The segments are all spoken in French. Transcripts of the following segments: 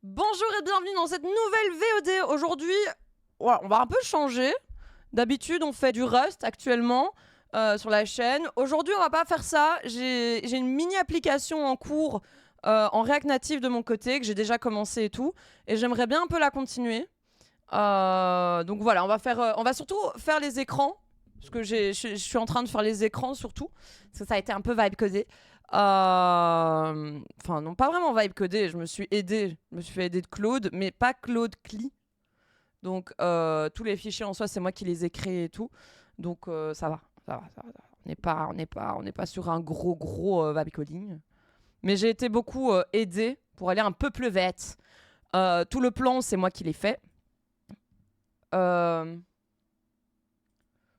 Bonjour et bienvenue dans cette nouvelle VOD. Aujourd'hui, ouais, on va un peu changer. D'habitude, on fait du Rust actuellement sur la chaîne. Aujourd'hui, on va pas faire ça. J'ai une mini application en cours en React Native de mon côté que j'ai déjà commencé et tout. Et j'aimerais bien un peu la continuer. Donc voilà, on va surtout faire les écrans. Parce que je suis en train de faire les écrans surtout. Parce que ça a été un peu vibe codé. Enfin, non, pas vraiment vibe codé. Je me suis fait aider de Claude, mais pas Claude Cli. Donc, tous les fichiers en soi, c'est moi qui les ai créés et tout. Donc, ça va, ça va, ça va. On n'est pas sur un gros vibe coding. Mais j'ai été beaucoup aidé pour aller un peu plus vite. Tout le plan, c'est moi qui l'ai fait.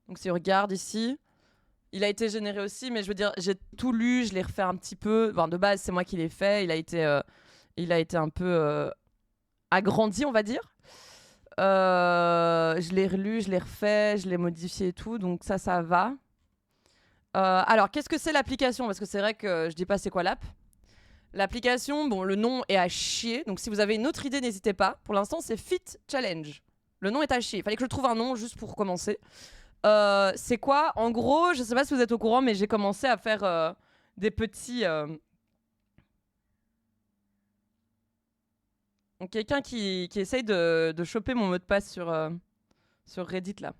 Donc, si on regarde ici, il a été généré aussi, mais je veux dire, j'ai tout lu, je l'ai refait un petit peu. Enfin, de base, c'est moi qui l'ai fait. Il a été un peu agrandi, on va dire. Je l'ai relu, je l'ai refait, je l'ai modifié et tout, donc ça va. Alors, qu'est-ce que c'est l'application? Parce que c'est vrai que je dis pas c'est quoi l'app. L'application, bon, le nom est à chier, donc si vous avez une autre idée, n'hésitez pas. Pour l'instant, c'est Fit Challenge. Le nom est à chier. Il fallait que je trouve un nom juste pour commencer. C'est quoi? En gros, je sais pas si vous êtes au courant, mais j'ai commencé à faire des petits. Donc quelqu'un qui essaye de choper mon mot de passe sur Reddit là.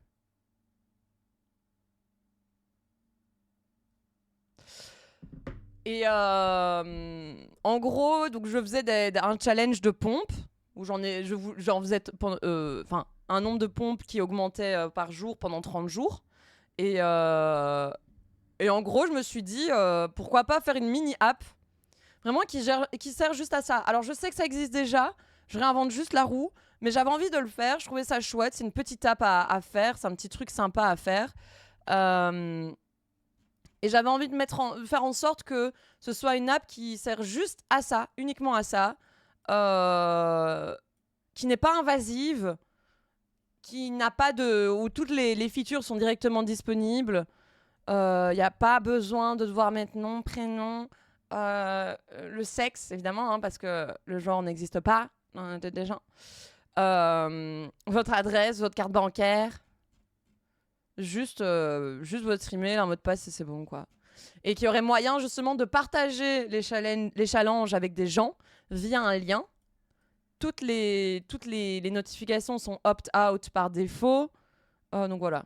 Et en gros, donc je faisais un challenge de pompe où j'en faisais un nombre de pompes qui augmentait par jour pendant 30 jours. Et en gros, je me suis dit pourquoi pas faire une mini app vraiment qui sert juste à ça. Alors je sais que ça existe déjà, je réinvente juste la roue, mais j'avais envie de le faire, je trouvais ça chouette, c'est une petite app à faire, c'est un petit truc sympa à faire. Et j'avais envie de faire en sorte que ce soit une app qui sert juste à ça, uniquement à ça, qui n'est pas invasive, qui n'a pas où toutes les features sont directement disponibles. Il n'y a pas besoin de devoir mettre nom, prénom, le sexe, évidemment, hein, parce que le genre n'existe pas déjà. Votre adresse, votre carte bancaire. Juste votre email, un mot de passe et c'est bon, quoi. Et qu'il y aurait moyen, justement, de partager les challenges avec des gens via un lien. Toutes les notifications sont opt-out par défaut. Donc voilà.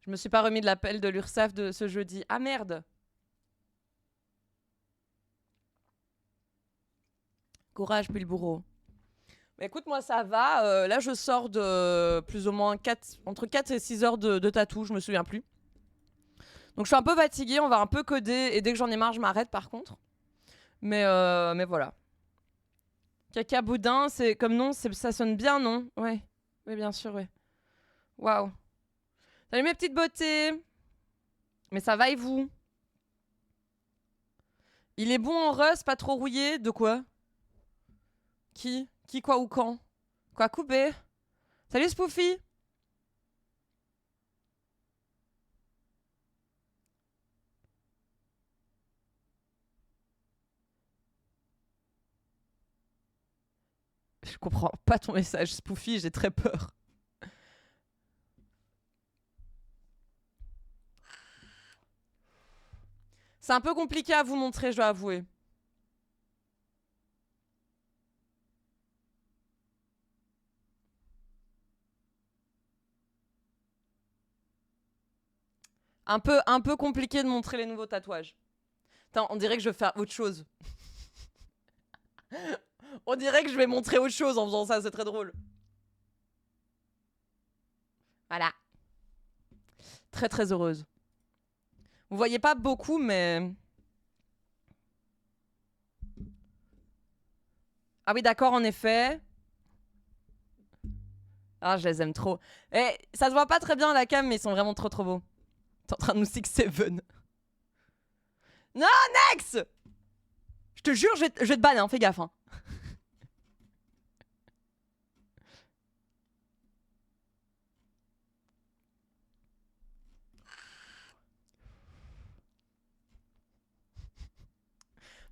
Je me suis pas remis de l'appel de l'URSSAF de ce jeudi. Ah merde! Courage, puis le bourreau. Mais écoute, moi ça va. Là, je sors de plus ou moins entre 4 et 6 heures de tatou, je me souviens plus. Donc je suis un peu fatiguée, on va un peu coder. Et dès que j'en ai marre, je m'arrête par contre. Mais voilà. Caca boudin, c'est comme nom, ça sonne bien, non? Ouais. Oui, bien sûr, ouais. Waouh. Salut mes petites beautés. Mais ça va et vous? Il est bon en Rust, pas trop rouillé. De quoi? Qui, quoi ou quand? Quoi, coupé? Salut Spoofy. Je comprends pas ton message, Spoofy, j'ai très peur. C'est un peu compliqué à vous montrer, je dois avouer. Un peu compliqué de montrer les nouveaux tatouages. Attends, on dirait que je vais faire autre chose. On dirait que je vais montrer autre chose en faisant ça, c'est très drôle. Voilà. Très très heureuse. Vous voyez pas beaucoup, mais... Ah oui, d'accord, en effet. Ah, je les aime trop. Et ça se voit pas très bien à la cam, mais ils sont vraiment trop trop beaux. T'es en train de nous 6-7. Non, Nex! Je te jure, je vais te ban, hein, fais gaffe. Hein.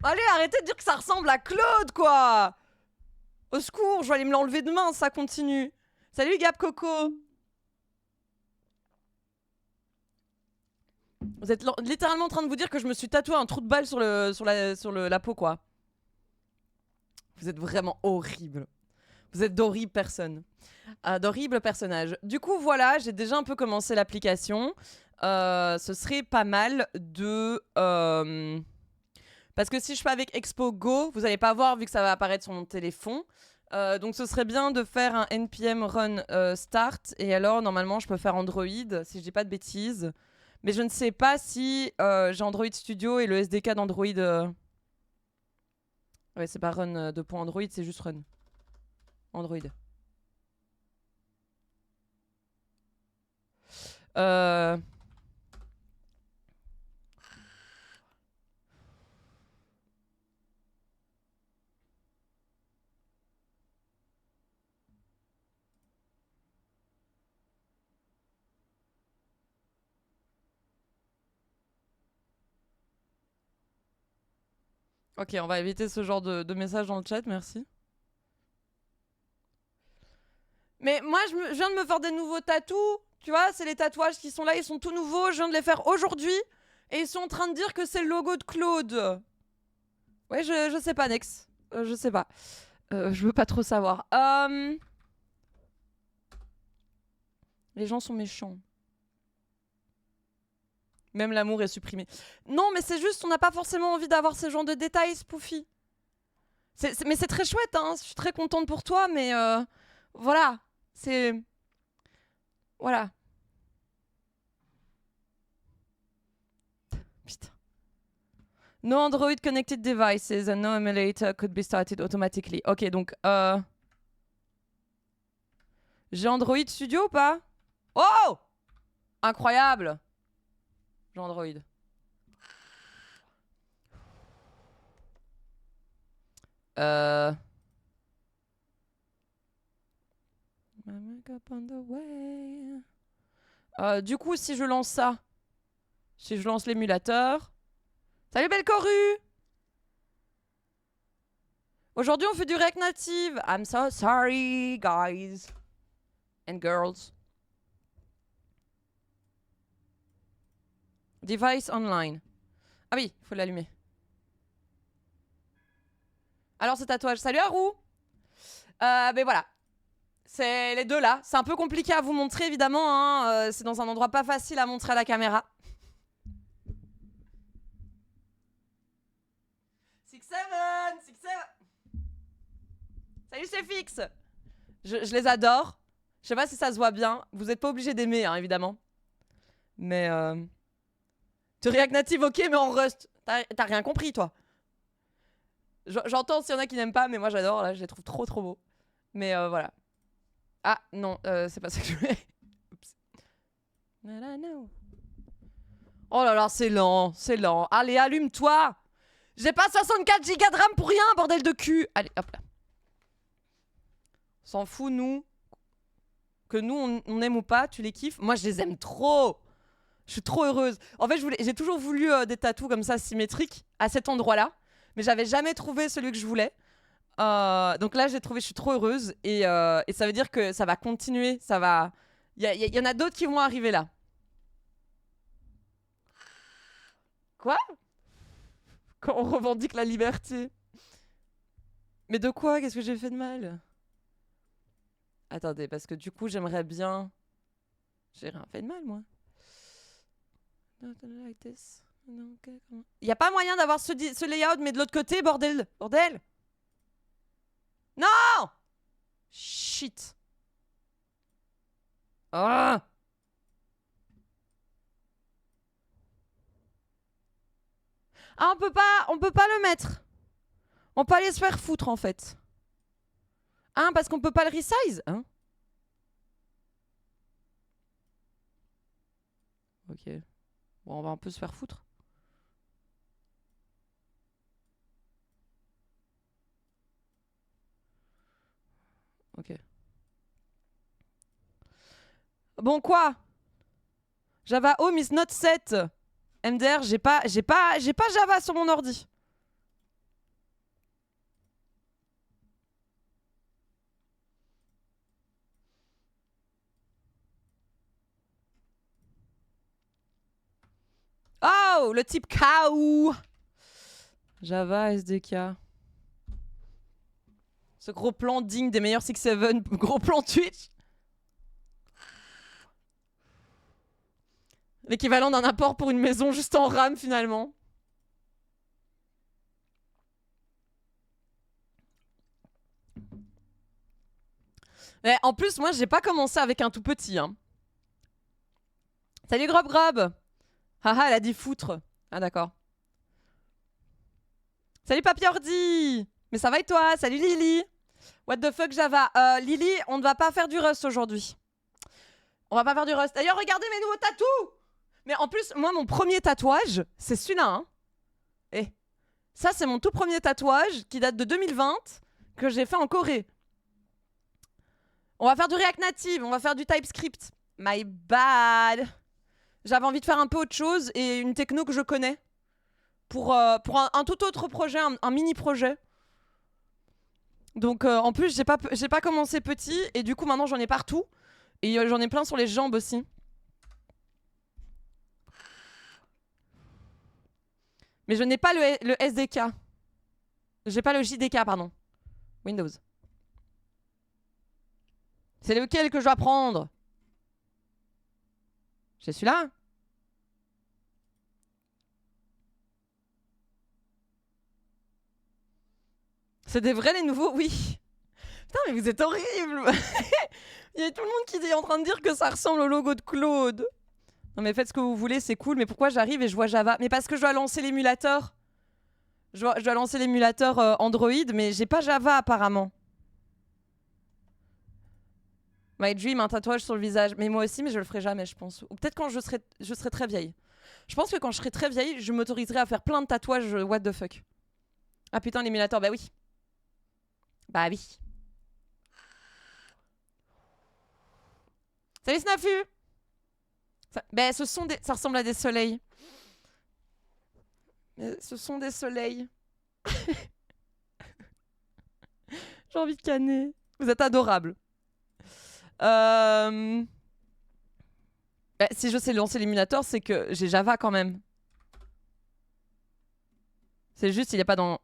Allez, arrêtez de dire que ça ressemble à Claude, quoi. Au secours, je vais aller me l'enlever demain, ça continue. Salut Gab Coco. Vous êtes littéralement en train de vous dire que je me suis tatoué un trou de balle sur la peau, quoi. Vous êtes vraiment horrible. Vous êtes d'horribles personnes. D'horribles personnages. Du coup, voilà, j'ai déjà un peu commencé l'application. Ce serait pas mal de... Parce que si je fais avec Expo Go, vous n'allez pas voir vu que ça va apparaître sur mon téléphone. Donc ce serait bien de faire un npm run start. Et alors, normalement, je peux faire Android, si je dis pas de bêtises. Mais je ne sais pas si j'ai Android Studio et le SDK d'Android... Ouais, c'est pas run de point Android, c'est juste run. Android. Ok, on va éviter ce genre de message dans le chat, merci. Mais moi, je viens de me faire des nouveaux tatous. Tu vois, c'est les tatouages qui sont là, ils sont tout nouveaux. Je viens de les faire aujourd'hui. Et ils sont en train de dire que c'est le logo de Claude. Ouais, je sais pas, Nex. Je sais pas. Je veux pas trop savoir. Les gens sont méchants. Même l'amour est supprimé. Non, mais c'est juste, on n'a pas forcément envie d'avoir ce genre de détails, Spoofy. Mais c'est très chouette, hein. Je suis très contente pour toi, mais voilà. C'est... Voilà. Putain. No Android connected devices and no emulator could be started automatically. Ok, donc... J'ai Android Studio ou pas? Oh! Incroyable! J'ai Android. Du coup, si je lance ça, si je lance l'émulateur... Salut belle Coru! Aujourd'hui, on fait du React Native. I'm so sorry, guys and girls. Device online. Ah oui, il faut l'allumer. Alors, ce tatouage. Salut Haru! Ben voilà. C'est les deux là. C'est un peu compliqué à vous montrer, évidemment. Hein. C'est dans un endroit pas facile à montrer à la caméra. 6-7, 6-7. Salut, c'est Fix. Je les adore. Je sais pas si ça se voit bien. Vous êtes pas obligé d'aimer, hein, évidemment. Mais... Tu React Native, ok, mais en Rust. T'as rien compris, toi. J'entends s'il y en a qui n'aiment pas, mais moi j'adore. Là, je les trouve trop beaux. Mais voilà. Ah, non, c'est pas ça que je voulais. Oups. Oh là là, c'est lent, c'est lent. Allez, allume-toi. J'ai pas 64 Go de RAM pour rien, bordel de cul. Allez, hop là. On s'en fout, nous. Que nous, on aime ou pas, tu les kiffes. Moi, je les aime trop. Je suis trop heureuse. En fait, j'ai toujours voulu des tatous comme ça, symétriques, à cet endroit-là. Mais j'avais jamais trouvé celui que je voulais. Donc là, j'ai trouvé, je suis trop heureuse. Et ça veut dire que ça va continuer. Ça va... Il y en a d'autres qui vont arriver là. Quoi? Quand on revendique la liberté. Mais de quoi? Qu'est-ce que j'ai fait de mal? Attendez, parce que du coup, j'aimerais bien... J'ai rien fait de mal, moi. Il y a pas moyen d'avoir ce layout, mais de l'autre côté, bordel. Bordel. Non! Shit. Ah! Ah, on peut pas le mettre. On peut aller se faire foutre, en fait. Ah, parce qu'on peut pas le resize, hein? Ok. Bon, on va un peu se faire foutre. Ok. Bon, quoi? Java Home is not set. MDR, j'ai pas Java sur mon ordi. Wow, le type KO. Java, SDK. Ce gros plan digne des meilleurs 6-7, gros plan Twitch. L'équivalent d'un apport pour une maison juste en RAM finalement. Mais en plus, moi, j'ai pas commencé avec un tout petit. Hein. Salut Grob Grob. Haha, elle a dit foutre. Ah d'accord. Salut Papy Ordi. Mais ça va et toi? Salut Lily. What the fuck Java. Lily, on ne va pas faire du Rust aujourd'hui. On va pas faire du Rust. D'ailleurs, regardez mes nouveaux tatous. Mais en plus, moi, mon premier tatouage, c'est celui-là. Hein. Et ça, c'est mon tout premier tatouage qui date de 2020 que j'ai fait en Corée. On va faire du React Native, on va faire du TypeScript. My bad. J'avais envie de faire un peu autre chose et une techno que je connais. Pour un tout autre projet, un mini-projet. Donc en plus, j'ai pas commencé petit et du coup maintenant j'en ai partout. Et j'en ai plein sur les jambes aussi. Mais je n'ai pas le SDK. J'ai pas le JDK, pardon. Windows. C'est lequel que je dois prendre? J'ai celui-là. C'est des vrais les nouveaux? Oui. Putain, mais vous êtes horrible. Il y a tout le monde qui est en train de dire que ça ressemble au logo de Claude. Non mais faites ce que vous voulez, c'est cool. Mais pourquoi j'arrive et je vois Java? Mais parce que je dois lancer l'émulateur. Je dois lancer l'émulateur Android, mais j'ai pas Java apparemment. My dream, un tatouage sur le visage. Mais moi aussi, mais je le ferai jamais, je pense. Ou peut-être quand je serai très vieille. Je pense que quand je serai très vieille, je m'autoriserai à faire plein de tatouages what the fuck. Ah putain, l'émulateur, bah oui. Bah oui. Salut Snafu. Bah ça ressemble à des soleils. Mais ce sont des soleils. J'ai envie de canner. Vous êtes adorables. Si je sais lancer l'émulateur, c'est que j'ai Java quand même. C'est juste, il est pas dans...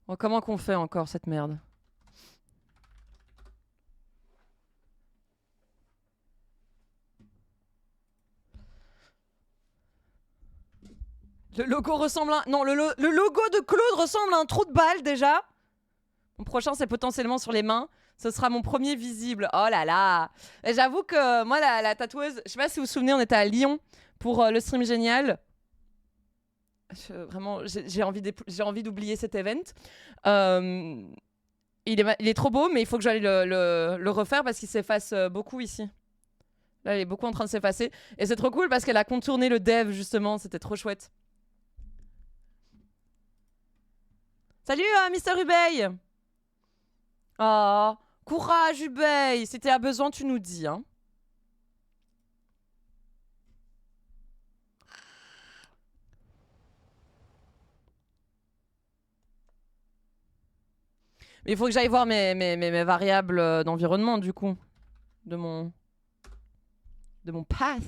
Bon, comment qu'on fait encore cette merde? Le logo ressemble à... Non, le logo de Claude ressemble à un trou de balle déjà. Mon prochain, c'est potentiellement sur les mains. Ce sera mon premier visible. Oh là là. J'avoue que moi, la tatoueuse... Je sais pas si vous vous souvenez, on était à Lyon pour le stream génial. Vraiment, j'ai envie d'oublier cet event. Il est trop beau, mais il faut que j'aille le refaire parce qu'il s'efface beaucoup ici. Là, il est beaucoup en train de s'effacer. Et c'est trop cool parce qu'elle a contourné le dev, justement. C'était trop chouette. Salut, Mister Ubeil. Oh, courage, Ubeil. Si t'as besoin, tu nous dis. Hein. Mais il faut que j'aille voir mes variables d'environnement, du coup. De mon path.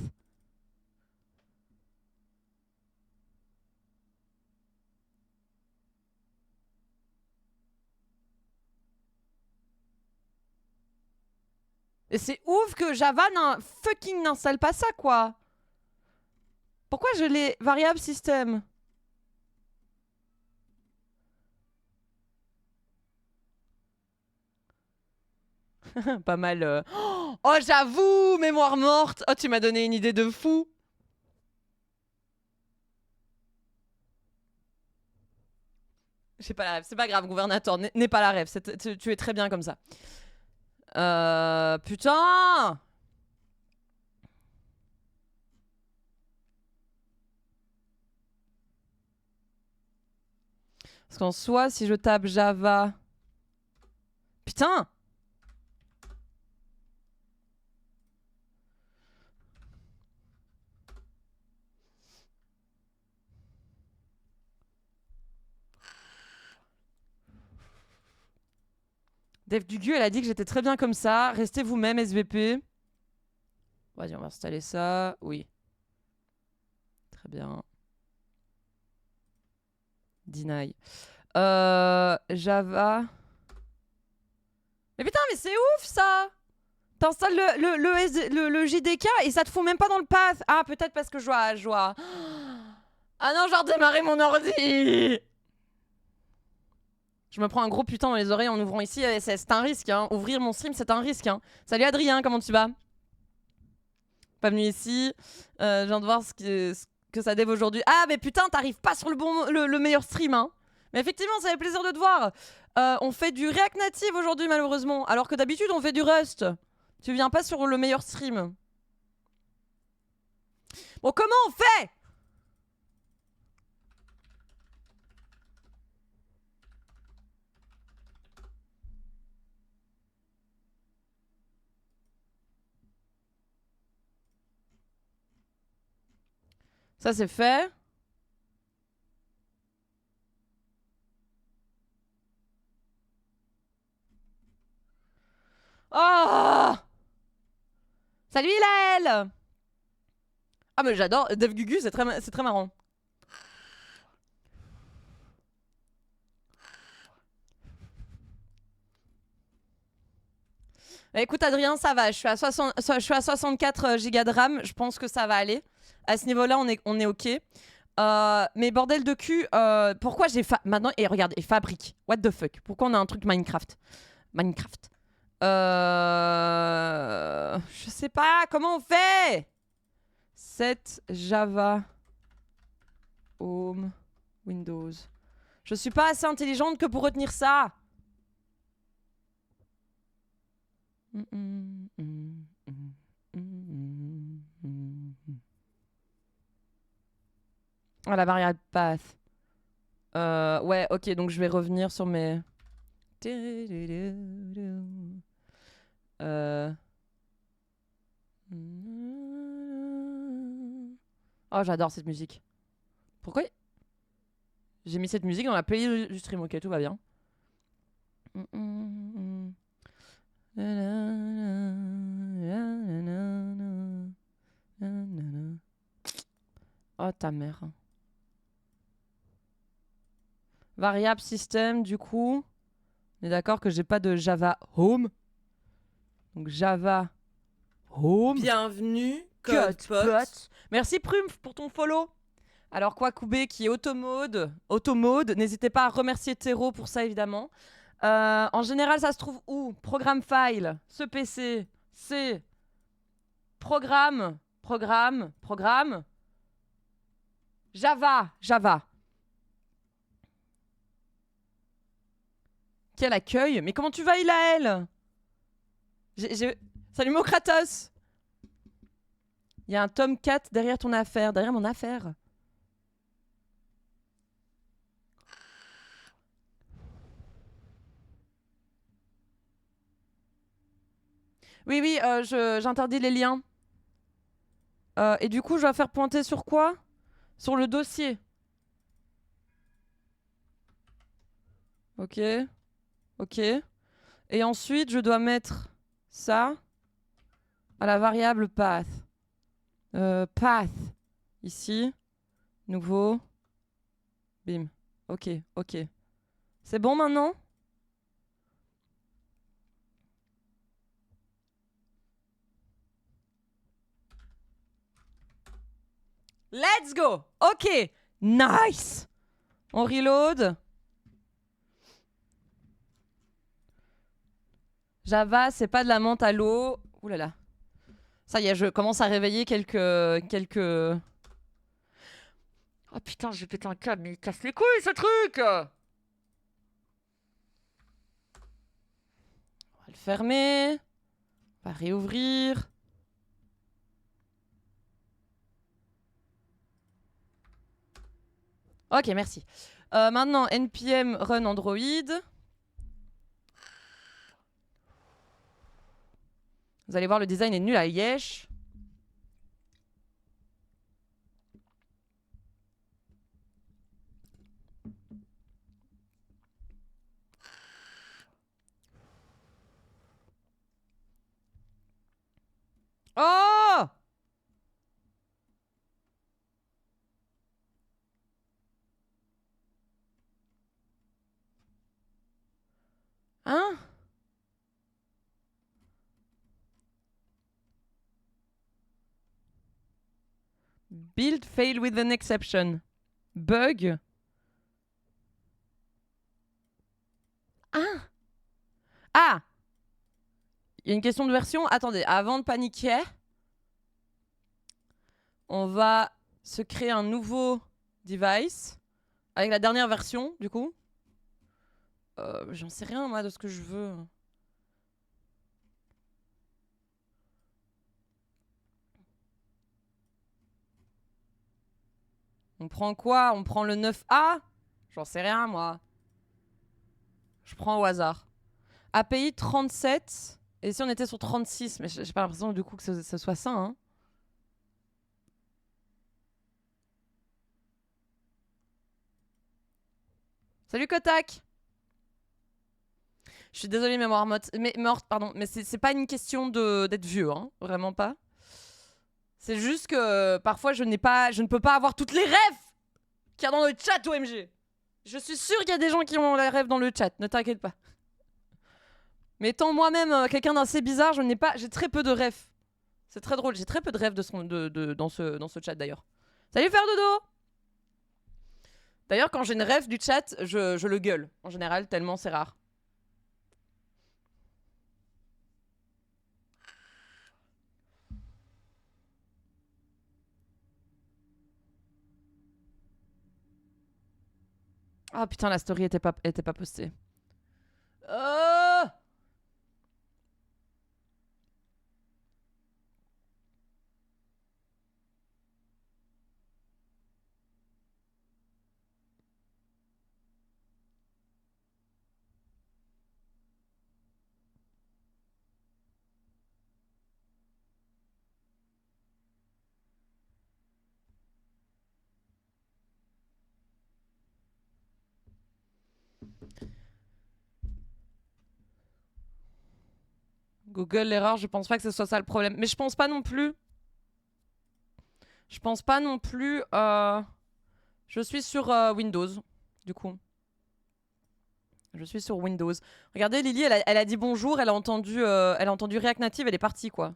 Et c'est ouf que Java n'installe pas ça, quoi. Pourquoi je l'ai variable système? Pas mal. Oh, j'avoue, mémoire morte. Oh, tu m'as donné une idée de fou. J'ai pas la rêve. C'est pas grave, gouvernateur. N'aie pas la rêve. Tu es très bien comme ça. Putain! Parce qu'en soi, si je tape Java... Putain! Dev Gugu, elle a dit que j'étais très bien comme ça. Restez vous-même, SVP. Vas-y, on va installer ça. Oui. Très bien. Deny. Java. Mais putain, mais c'est ouf ça! T'installes le JDK et ça te fout même pas dans le path. Ah, peut-être parce que je dois... Ah non, j'ai redémarré mon ordi! Je me prends un gros putain dans les oreilles en ouvrant ici. C'est un risque, hein. Ouvrir mon stream, c'est un risque, hein. Salut Adrien, comment tu vas? Pas venu ici. Je viens de voir ce que ça dev aujourd'hui. Ah, mais putain, t'arrives pas sur le meilleur stream, hein. Mais effectivement, ça fait plaisir de te voir. On fait du React Native aujourd'hui, malheureusement. Alors que d'habitude, on fait du Rust. Tu viens pas sur le meilleur stream. Bon, comment on fait? Ça, c'est fait. Oh! Salut Hilaël! Ah, mais j'adore. Dev Gugu, c'est très marrant. Bah, écoute, Adrien, ça va. Je suis à 64 gigas de RAM. Je pense que ça va aller. À ce niveau-là, on est OK. Mais bordel de cul, pourquoi j'ai maintenant et regarde et fabrique. What the fuck? Pourquoi on a un truc Minecraft? Minecraft. Je sais pas comment on fait. Set Java Home Windows. Je suis pas assez intelligente que pour retenir ça. Ah, la variable path. Ouais, ok, donc je vais revenir sur mes... Oh, j'adore cette musique. Pourquoi j'ai mis cette musique dans la playlist du stream? Ok, tout va bien. Oh, ta mère. Variable système, du coup. On est d'accord que j'ai pas de Java Home. Donc Java Home. Bienvenue, Codepot. Merci Prumf pour ton follow. Alors Kwakubé qui est automode, n'hésitez pas à remercier Tero pour ça évidemment. En général, ça se trouve où? Programme file, ce PC, c'est programme, Java. Quel accueil. Mais comment tu vas, Ilaël? Salut Mokratos. Il y a un Tomcat derrière ton affaire, derrière mon affaire. Oui, j'interdis les liens. Et du coup, je dois faire pointer sur quoi? Sur le dossier. Ok. Ok. Et ensuite, je dois mettre ça à la variable path. Path. Ici. Nouveau. Bim. Ok, ok. C'est bon maintenant? Let's go! Ok! Nice! On reload. Java, c'est pas de la menthe à l'eau. Ouh là là. Ça y est, je commence à réveiller quelques... Oh putain, j'ai pété un câble, mais il casse les couilles ce truc! On va le fermer. On va réouvrir. Ok, merci. Maintenant, npm run Android. Vous allez voir, le design est nul à Yesh. Oh! Hein? Build fail with an exception. Bug. Hein? Ah! Il y a une question de version. Attendez, avant de paniquer, on va se créer un nouveau device avec la dernière version, du coup. J'en sais rien, moi, de ce que je veux. On prend quoi? On prend le 9A? J'en sais rien, moi. Je prends au hasard. API 37. Et si on était sur 36? Mais j'ai pas l'impression, du coup, que ce soit ça, hein. Salut Kotak! Je suis désolée, mémoire morte, pardon. Mais c'est pas une question d'être vieux, hein. Vraiment pas. C'est juste que parfois je ne peux pas avoir toutes les rêves qu'il y a dans le chat OMG. Je suis sûre qu'il y a des gens qui ont les rêves dans le chat, ne t'inquiète pas. Mais étant moi-même quelqu'un d'assez bizarre, j'ai très peu de rêves. C'est très drôle, j'ai très peu de rêves dans ce chat d'ailleurs. Salut Faire Dodo! D'ailleurs, quand j'ai une rêve du chat, je le gueule en général, tellement c'est rare. Ah putain, la story était pas postée. Google, l'erreur, je pense pas que ce soit ça le problème. Mais je pense pas non plus. Je pense pas non plus. Je suis sur Windows, du coup. Je suis sur Windows. Regardez, Lily, elle a dit bonjour, elle a entendu React Native, elle est partie, quoi.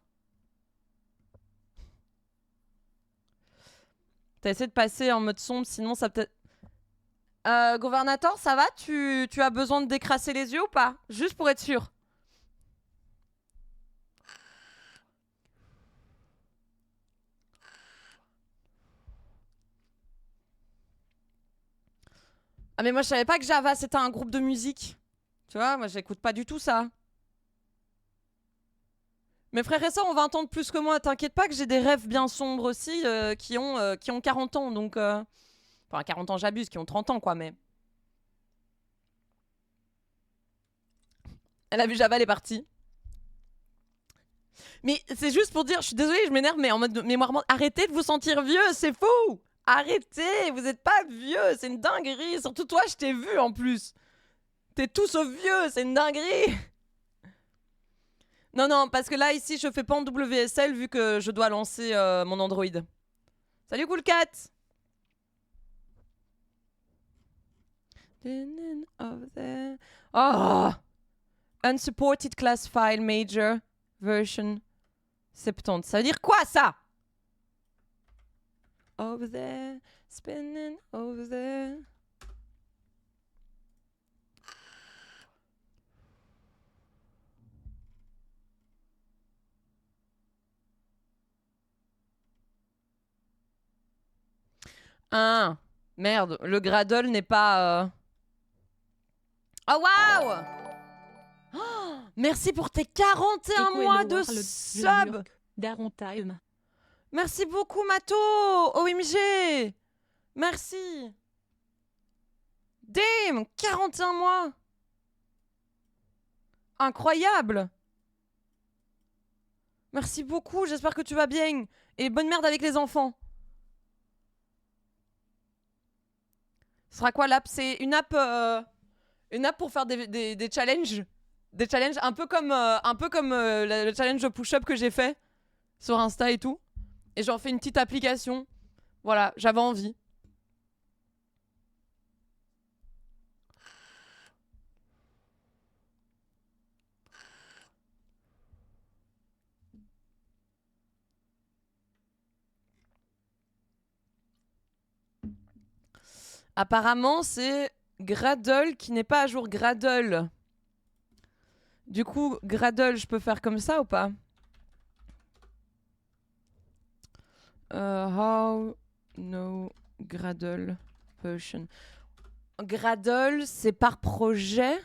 T'as essayé de passer en mode sombre, sinon ça peut-être... Gouvernateur, ça va? Tu as besoin de décrasser les yeux ou pas? Juste pour être sûr. Ah mais moi je savais pas que Java c'était un groupe de musique. Tu vois, moi j'écoute pas du tout ça. Mes frères et sœurs ont 20 ans de plus que moi, t'inquiète pas que j'ai des rêves bien sombres aussi qui ont 40 ans donc... Enfin 40 ans j'abuse, qui ont 30 ans quoi mais... Elle a vu Java, elle est partie. Mais c'est juste pour dire, je suis désolée, je m'énerve, mais en mode mémoire morte, arrêtez de vous sentir vieux, c'est fou! Arrêtez, vous êtes pas vieux, c'est une dinguerie. Surtout toi, je t'ai vu en plus. T'es tout sauf vieux, c'est une dinguerie. Non, non, parce que là, ici, je fais pas en WSL vu que je dois lancer mon Android. Salut Cool Cat. Oh! Unsupported class file major version 70. Ça veut dire quoi ça? Over there, spinning over there. Ah, merde, le Gradle n'est pas... Oh waouh! Oh, merci pour tes 41 mois de sub! Darantime. Merci beaucoup Mato! OMG! Merci! Damn! 41 mois! Incroyable! Merci beaucoup, j'espère que tu vas bien. Et bonne merde avec les enfants. Ce sera quoi l'app? C'est une app pour faire des challenges. Des challenges un peu comme le challenge push-up que j'ai fait. sur Insta et tout. Et j'en fais une petite application. Voilà, j'avais envie. Apparemment, c'est Gradle qui n'est pas à jour. Gradle. Du coup, Gradle, je peux faire comme ça ou pas? How no Gradle version. Gradle, c'est par projet.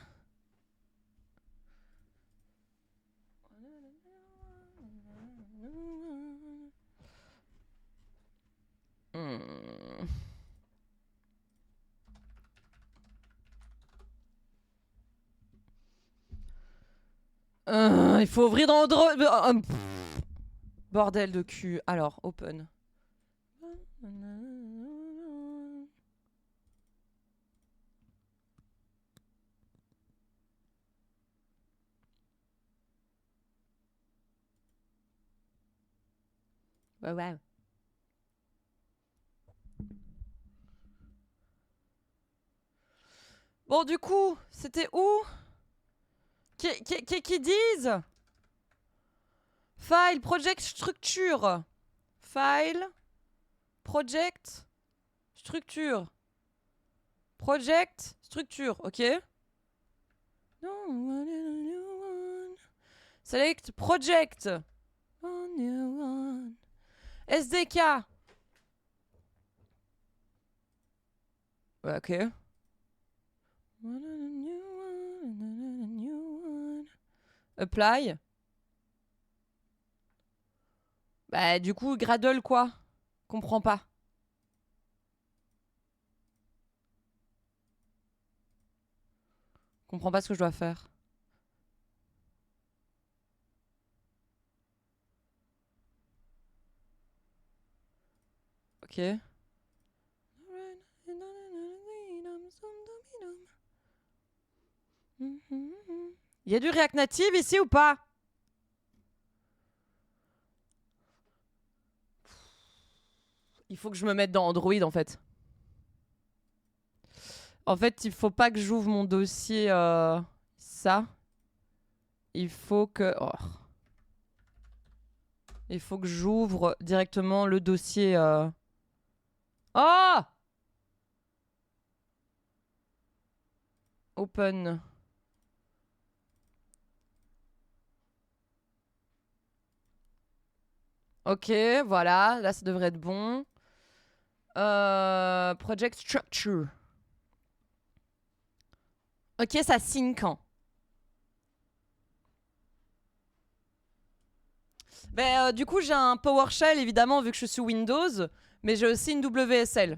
Il faut ouvrir dans Android. Bordel de cul. Alors, open. Ouais. Bon, du coup, c'était où? Qui disent? File, project, structure. File, project, structure. Project, structure, ok? Select, project. SDK. Ouais, ok. Apply. Bah, du coup, Gradle quoi? Comprends pas. Comprends pas ce que je dois faire. Ok. Il y a du React Native ici ou pas? Il faut que je me mette dans Android en fait. En fait, il faut pas que j'ouvre mon dossier ça. Il faut que... Oh. Il faut que j'ouvre directement le dossier... Oh! Open. Ok, voilà. Là, ça devrait être bon. Project Structure. Ok, ça signe quand? Ben, du coup, j'ai un PowerShell, évidemment, vu que je suis Windows. Mais j'ai aussi une WSL.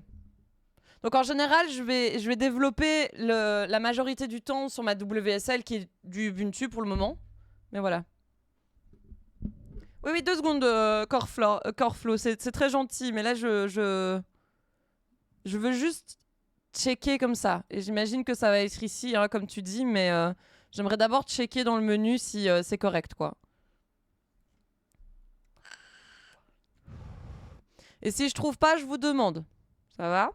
Donc en général, je vais développer la majorité du temps sur ma WSL qui est du Ubuntu pour le moment. Mais voilà. Oui, 2 secondes, Coreflow. C'est très gentil, mais là, je veux juste checker comme ça. Et j'imagine que ça va être ici, hein, comme tu dis, mais j'aimerais d'abord checker dans le menu si c'est correct, quoi. Et si je trouve pas, je vous demande. Ça va?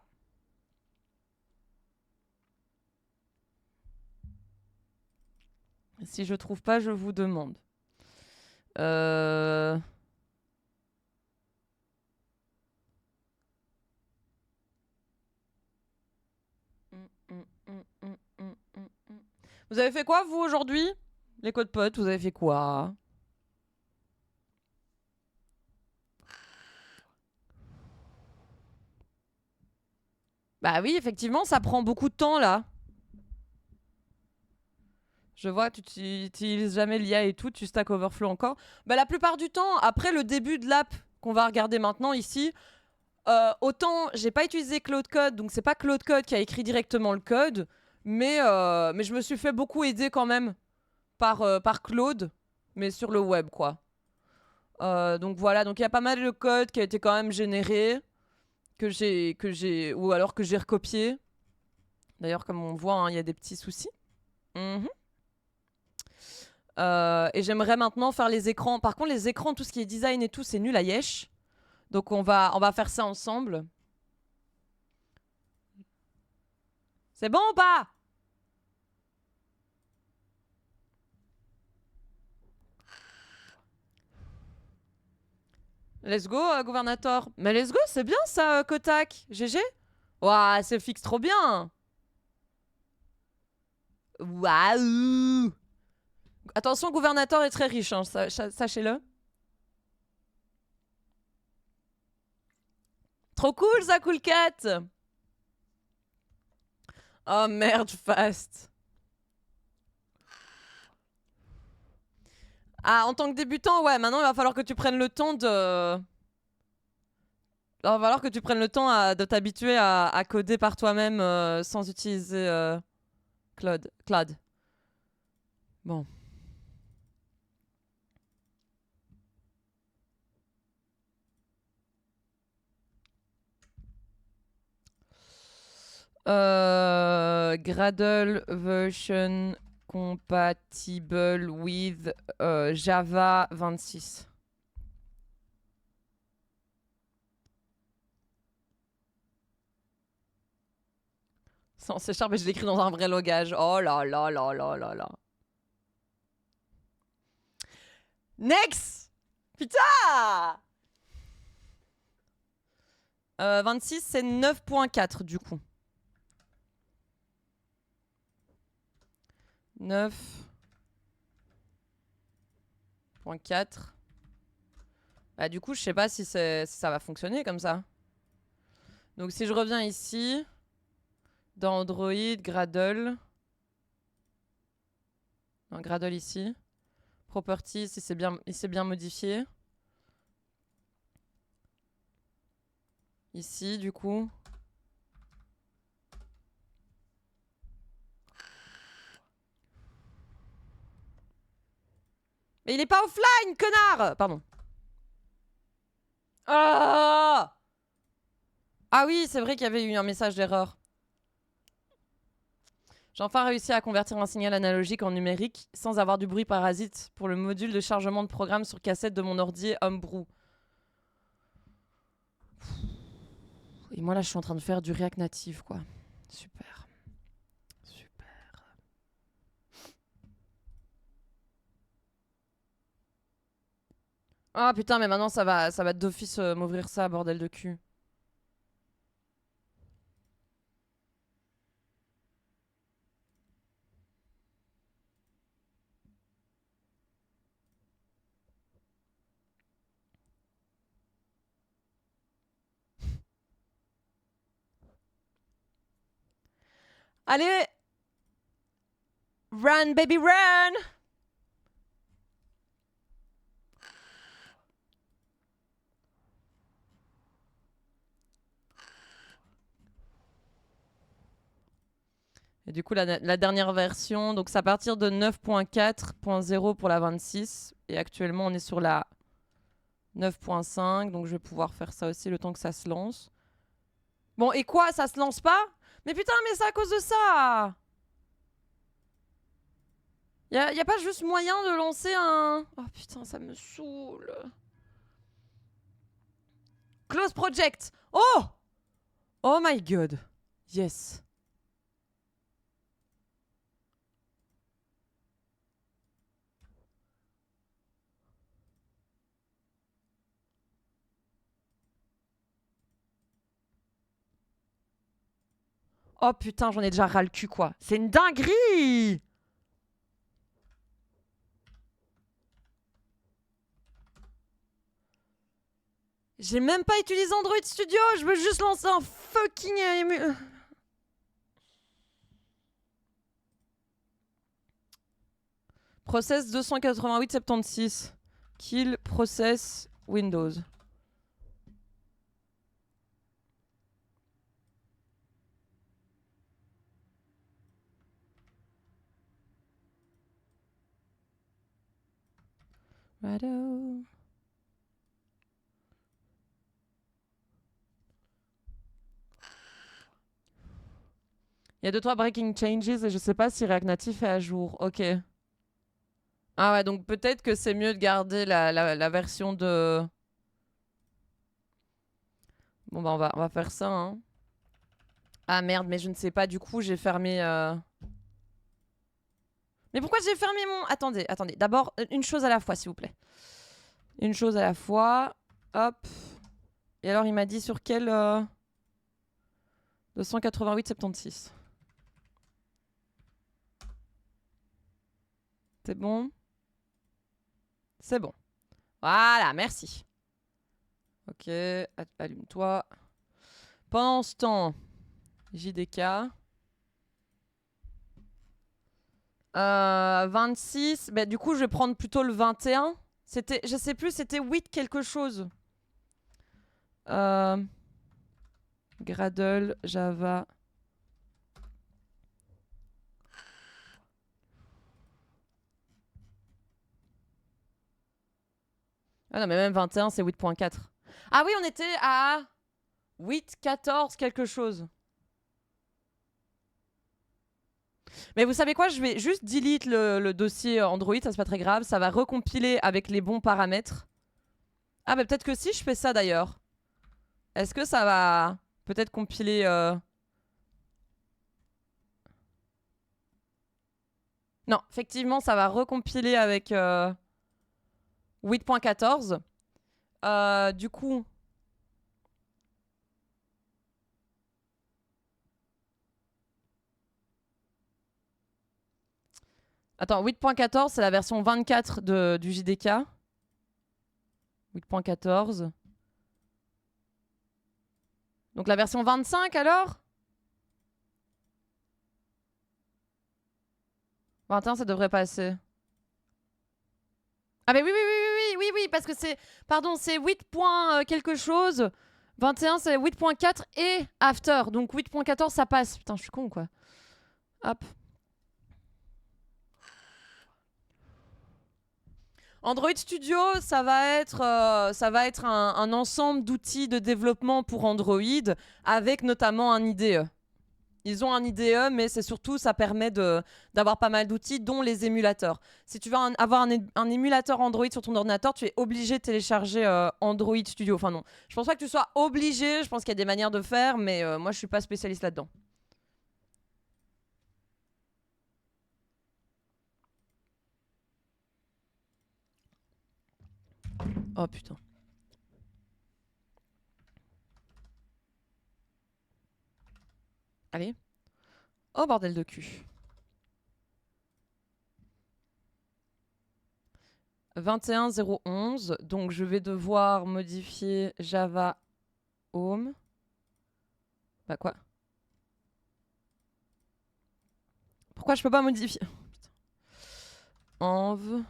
Si je trouve pas, je vous demande. Euh... Vous avez fait quoi, vous, aujourd'hui? Les codes potes, vous avez fait quoi? Bah oui, effectivement, ça prend beaucoup de temps, là. Je vois, tu n'utilises jamais l'IA et tout, tu Stack Overflow encore. Bah la plupart du temps, après le début de l'app qu'on va regarder maintenant ici, autant j'ai pas utilisé Claude Code, donc c'est pas Claude Code qui a écrit directement le code, mais je me suis fait beaucoup aider quand même par Claude, mais sur le web, quoi. Donc voilà, donc il y a pas mal de code qui a été quand même généré, ou alors que j'ai recopié. D'ailleurs, comme on voit, hein, il y a des petits soucis. Et j'aimerais maintenant faire les écrans. Par contre, les écrans, tout ce qui est design et tout, c'est nul à yesh. Donc on va faire ça ensemble. C'est bon ou pas? Let's go, gouvernateur. Mais let's go, c'est bien ça, Kotak. GG. Ouah, c'est fixe trop bien. Waouh. Attention, gouvernateur est très riche, hein, sachez-le. Trop cool ça, Cool Cat. Oh merde, fast. Ah, en tant que débutant, ouais, maintenant il va falloir que tu prennes le temps de... Il va falloir que tu prennes le temps de t'habituer à coder par toi-même sans utiliser Claude. Bon. Gradle version compatible with Java 26. C'est en C#, mais je l'écris dans un vrai logage. Oh là là là là là là. Next! Putain! 26, c'est 9.4 du coup. 9.4. Bah du coup, je sais pas si ça va fonctionner comme ça. Donc si je reviens ici, dans Android, Gradle. Non, Gradle ici. Properties, il s'est bien modifié. Ici, du coup. Mais il est pas offline, connard! Pardon. Ah! Ah oui, c'est vrai qu'il y avait eu un message d'erreur. J'ai enfin réussi à convertir un signal analogique en numérique sans avoir du bruit parasite pour le module de chargement de programme sur cassette de mon ordi Homebrew. Et moi là, je suis en train de faire du React Native, quoi. Super. Super. Ah putain, mais maintenant ça va d'office m'ouvrir ça, bordel de cul. Allez! Run, baby, run! Et du coup, la dernière version, donc c'est à partir de 9.4.0 pour la 26. Et actuellement, on est sur la 9.5. Donc je vais pouvoir faire ça aussi le temps que ça se lance. Bon, et quoi? Ça se lance pas? Mais putain, mais c'est à cause de ça! Y a pas juste moyen de lancer un... Oh putain, ça me saoule. Close project! Oh! Oh my god. Yes. Oh putain, j'en ai déjà ras le cul, quoi. C'est une dinguerie! J'ai même pas utilisé Android Studio, je veux juste lancer un fucking... Process 288-76. Kill process Windows. Rado. Il y a 2-3 breaking changes et je sais pas si React Native est à jour. Ok. Ah ouais, donc peut-être que c'est mieux de garder la version de... Bon bah on va faire ça, hein. Ah merde, mais je ne sais pas, du coup j'ai fermé... Mais pourquoi j'ai fermé mon... Attendez, attendez. D'abord, une chose à la fois, s'il vous plaît. Une chose à la fois. Hop. Et alors il m'a dit sur quel... 288,76. C'est bon? C'est bon. Voilà, merci. Ok, allume-toi. Pendant ce temps, JDK. 26. Bah, du coup, je vais prendre plutôt le 21. C'était, je sais plus, c'était 8 quelque chose. Gradle, Java. Ah non, mais même 21, c'est 8.4. Ah oui, on était à 8.14 quelque chose. Mais vous savez quoi, je vais juste delete le dossier Android, ça c'est pas très grave. Ça va recompiler avec les bons paramètres. Ah bah peut-être que si je fais ça d'ailleurs. Est-ce que ça va peut-être compiler... Non, effectivement, ça va recompiler avec 8.14. Du coup... Attends, 8.14, c'est la version 24 du JDK. 8.14. Donc la version 25 alors? 21, ça devrait passer. Ah mais oui, oui, oui, oui, oui, oui, oui, parce que c'est... Pardon, c'est 8 points quelque chose. 21, c'est 8.4 et after. Donc 8.14, ça passe. Putain, je suis con, quoi. Hop. Android Studio, ça va être un ensemble d'outils de développement pour Android, avec notamment un IDE. Ils ont un IDE, mais c'est surtout, ça permet d'avoir pas mal d'outils, dont les émulateurs. Si tu veux avoir un émulateur Android sur ton ordinateur, tu es obligé de télécharger Android Studio. Enfin non, je pense pas que tu sois obligé, je pense qu'il y a des manières de faire, mais moi je suis pas spécialiste là-dedans. Oh putain. Allez. Oh bordel de cul. 21011, donc je vais devoir modifier Java Home. Bah quoi? Pourquoi je peux pas modifier? Env.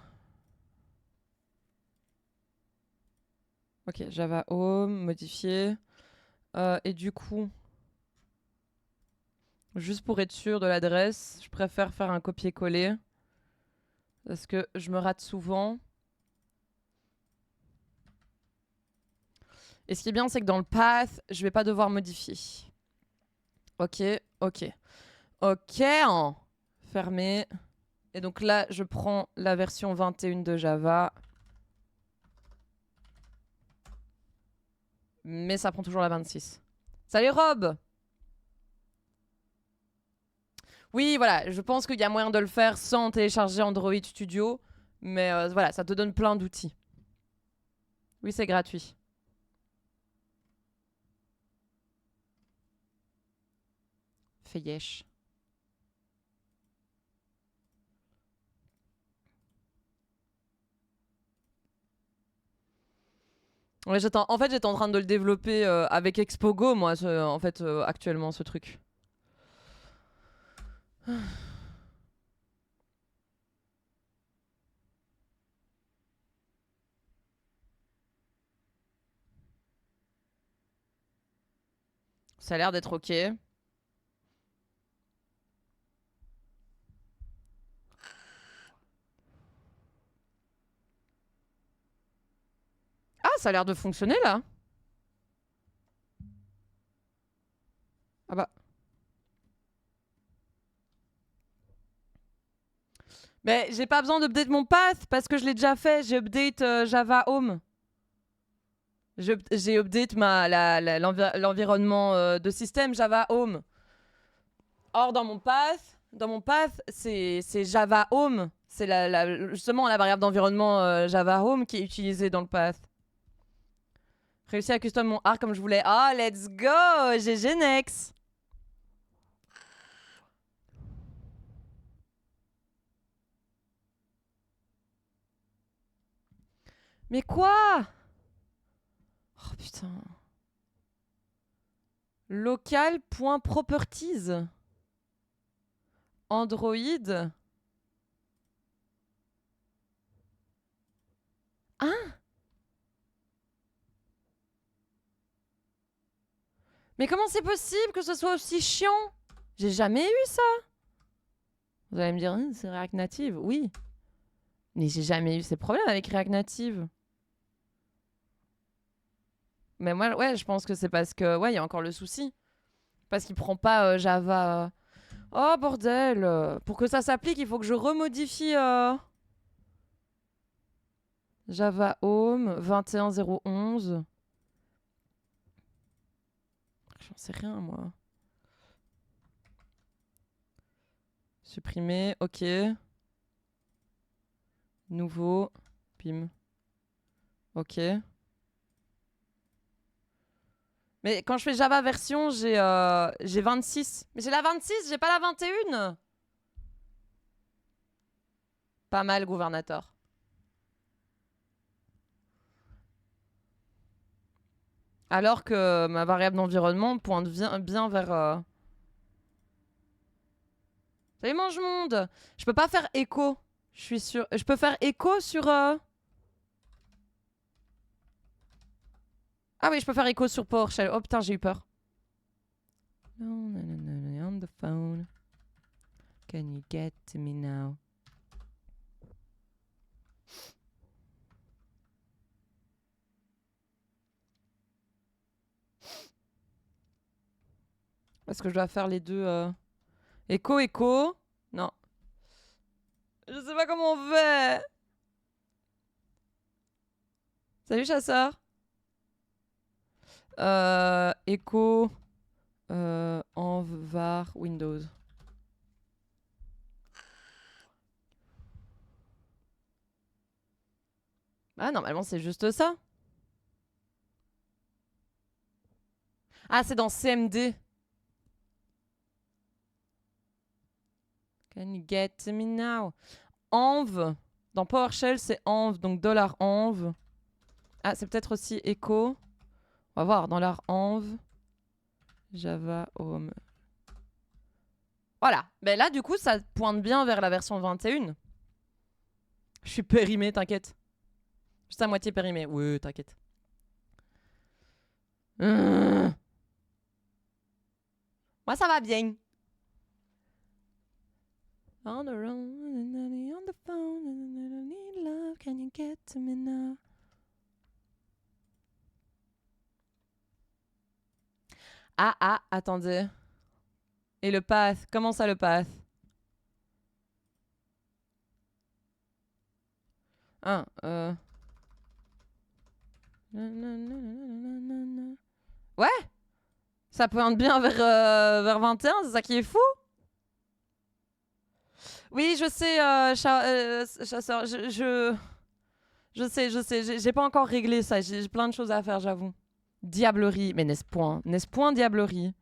Ok, Java Home, modifier. Et du coup, juste pour être sûr de l'adresse, je préfère faire un copier-coller. Parce que je me rate souvent. Et ce qui est bien, c'est que dans le path, je vais pas devoir modifier. Ok, ok. Ok, fermé. Et donc là, je prends la version 21 de Java. Mais ça prend toujours la 26. Salut Rob! Oui, voilà, je pense qu'il y a moyen de le faire sans télécharger Android Studio. Mais voilà, ça te donne plein d'outils. Oui, c'est gratuit. Fais yesh. Ouais, en fait, j'étais en train de le développer avec Expogo, moi, en fait, actuellement, ce truc. Ça a l'air d'être ok. Ah, ça a l'air de fonctionner, là. Ah bah. Mais j'ai pas besoin d'update mon path parce que je l'ai déjà fait. J'ai update Java Home. J'ai update l'environnement de système Java Home. Or, dans mon path, c'est Java Home. C'est justement la variable d'environnement Java Home qui est utilisée dans le path. Réussi à custom mon arc comme je voulais. Ah, let's go! GG Nex! Mais quoi? Oh putain. Local.properties. Android. Hein? Mais comment c'est possible que ce soit aussi chiant? J'ai jamais eu ça. Vous allez me dire, c'est React Native. Oui. Mais j'ai jamais eu ces problèmes avec React Native. Mais moi, ouais, je pense que c'est parce que, ouais, il y a encore le souci. Parce qu'il prend pas Java. Oh, bordel. Pour que ça s'applique, il faut que je remodifie Java Home 21011. J'en sais rien, moi. Supprimer, ok. Nouveau, pim. Ok. Mais quand je fais Java version, j'ai 26. Mais j'ai la 26, j'ai pas la 21. Pas mal, gouvernateur. Alors que ma variable d'environnement pointe bien vers... Salut mange-monde. Je peux pas faire écho. Je suis sûr. Je peux faire écho sur... Ah oui, je peux faire écho sur PowerShell. Oh putain, j'ai eu peur. On the phone. Can you get to me now? Est-ce que je dois faire les deux écho, écho? Non. Je sais pas comment on fait. Salut chasseur. Echo env var Windows. Ah, normalement, c'est juste ça. Ah, c'est dans CMD. Can you get to me now? Env. Dans PowerShell, c'est env, donc $env. Ah, c'est peut-être aussi echo. On va voir, dans $env. Java Home. Voilà. Mais là, du coup, ça pointe bien vers la version 21. Je suis périmé, t'inquiète. Juste à moitié périmé. Oui, t'inquiète. Moi, ça va bien. On the road, on the phone, I need love, can you get to me now? Ah, attendez. Et le path, comment ça le path? Ah, Ouais? Ça pointe bien vers 21, c'est ça qui est fou? Oui, je sais, chasseur, je sais, j'ai pas encore réglé ça, j'ai plein de choses à faire, j'avoue. Diablerie, mais n'est-ce point diablerie?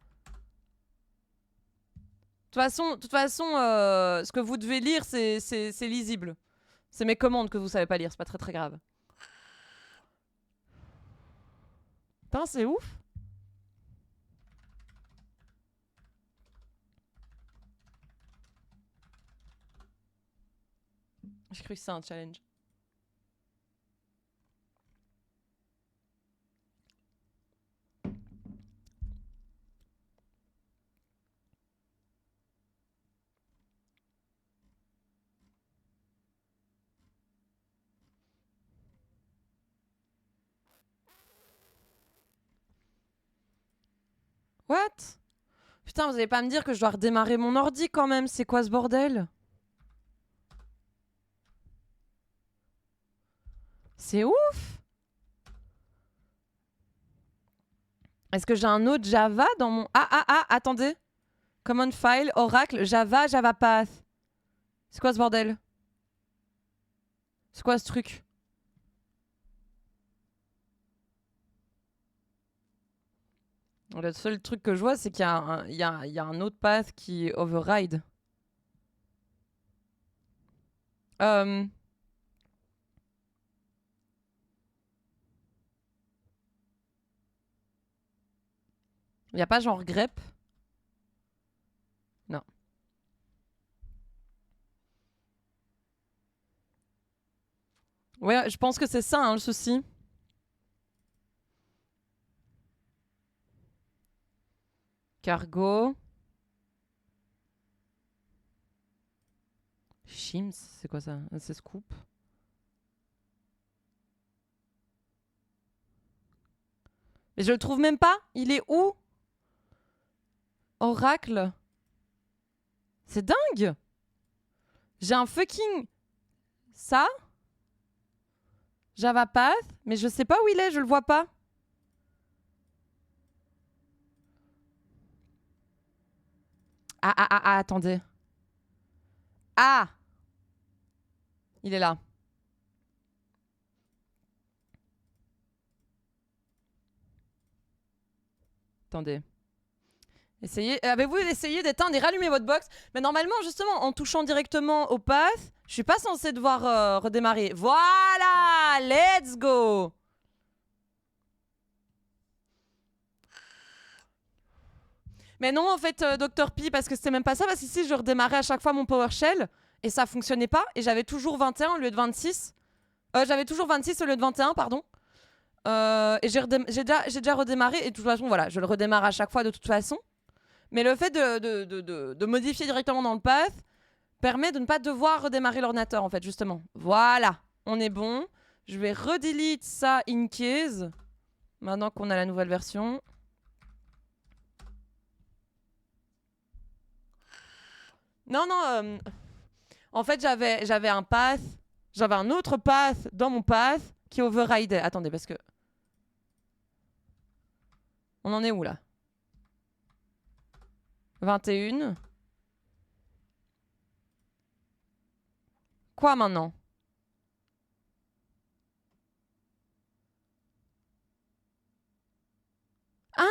De toute façon, ce que vous devez lire, c'est lisible. C'est mes commandes que vous savez pas lire, c'est pas très grave. Putain, c'est ouf. J'ai cru que c'était un challenge. What? Putain, vous allez pas me dire que je dois redémarrer mon ordi quand même, c'est quoi ce bordel? C'est ouf. Est-ce que j'ai un autre Java dans mon... attendez. Common File, Oracle, Java, JavaPath. C'est quoi ce bordel? C'est quoi ce truc? Le seul truc que je vois, c'est qu'il y a un autre path qui override. Il n'y a pas genre grep? Non. Ouais, je pense que c'est ça hein, le souci. Cargo. Shims, c'est quoi ça? C'est Scoop. Mais je le trouve même pas. Il est où? Oracle. C'est dingue. J'ai un fucking... Ça? JavaPath. Mais je sais pas où il est, je le vois pas. Attendez. Ah! Il est là. Attendez. Avez-vous essayé d'éteindre et rallumer votre box? Mais normalement, justement, en touchant directement au path, je suis pas censé devoir redémarrer. Voilà! Let's go! Mais non, en fait, Dr. P, parce que c'était même pas ça, parce qu'ici, je redémarrais à chaque fois mon PowerShell, et ça fonctionnait pas, et j'avais toujours 21 au lieu de 26. J'avais toujours 26 au lieu de 21, pardon. Et j'ai déjà redémarré, et de toute façon, voilà, je le redémarre à chaque fois de toute façon. Mais le fait de modifier directement dans le path permet de ne pas devoir redémarrer l'ordinateur, en fait, justement. Voilà, on est bon. Je vais redelete ça in case, maintenant qu'on a la nouvelle version. Non, non, en fait, j'avais un path, j'avais un autre path dans mon path qui overridait. Attendez, parce que... On en est où, là? 21. Quoi, maintenant? Hein?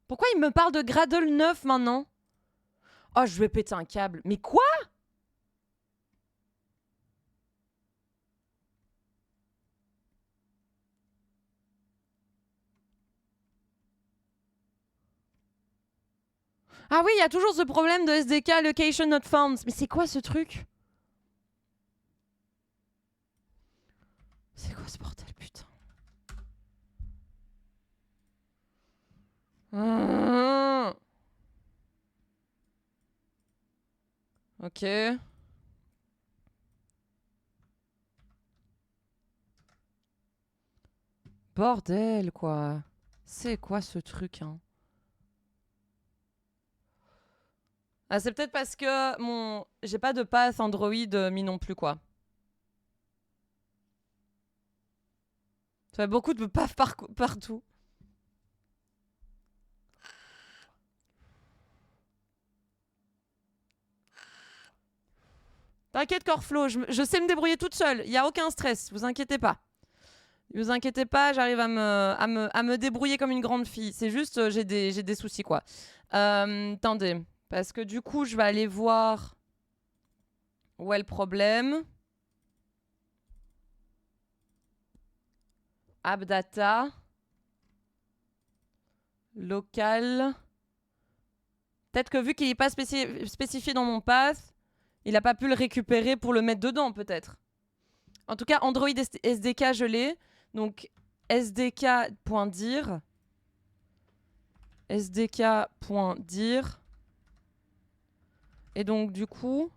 Pourquoi il me parle de Gradle 9, maintenant? Oh, je vais péter un câble. Mais quoi? Ah oui, il y a toujours ce problème de SDK Location Not Found. Mais c'est quoi ce truc? C'est quoi ce bordel, putain? Ok. Bordel, quoi. C'est quoi ce truc, hein? Ah, c'est peut-être parce que j'ai pas de path Android mis non plus, quoi. Ça fait beaucoup de paf partout. T'inquiète, Corflo, je sais me débrouiller toute seule. Il y a aucun stress, vous inquiétez pas. Vous inquiétez pas, j'arrive à me débrouiller comme une grande fille. C'est juste, j'ai des soucis, quoi. Attendez, parce que du coup, je vais aller voir où est le problème. App data. Local. Peut-être que vu qu'il n'est pas spécifié dans mon path, il n'a pas pu le récupérer pour le mettre dedans, peut-être. En tout cas, Android SDK, je l'ai. Donc, sdk.dir. sdk.dir. Et donc, du coup,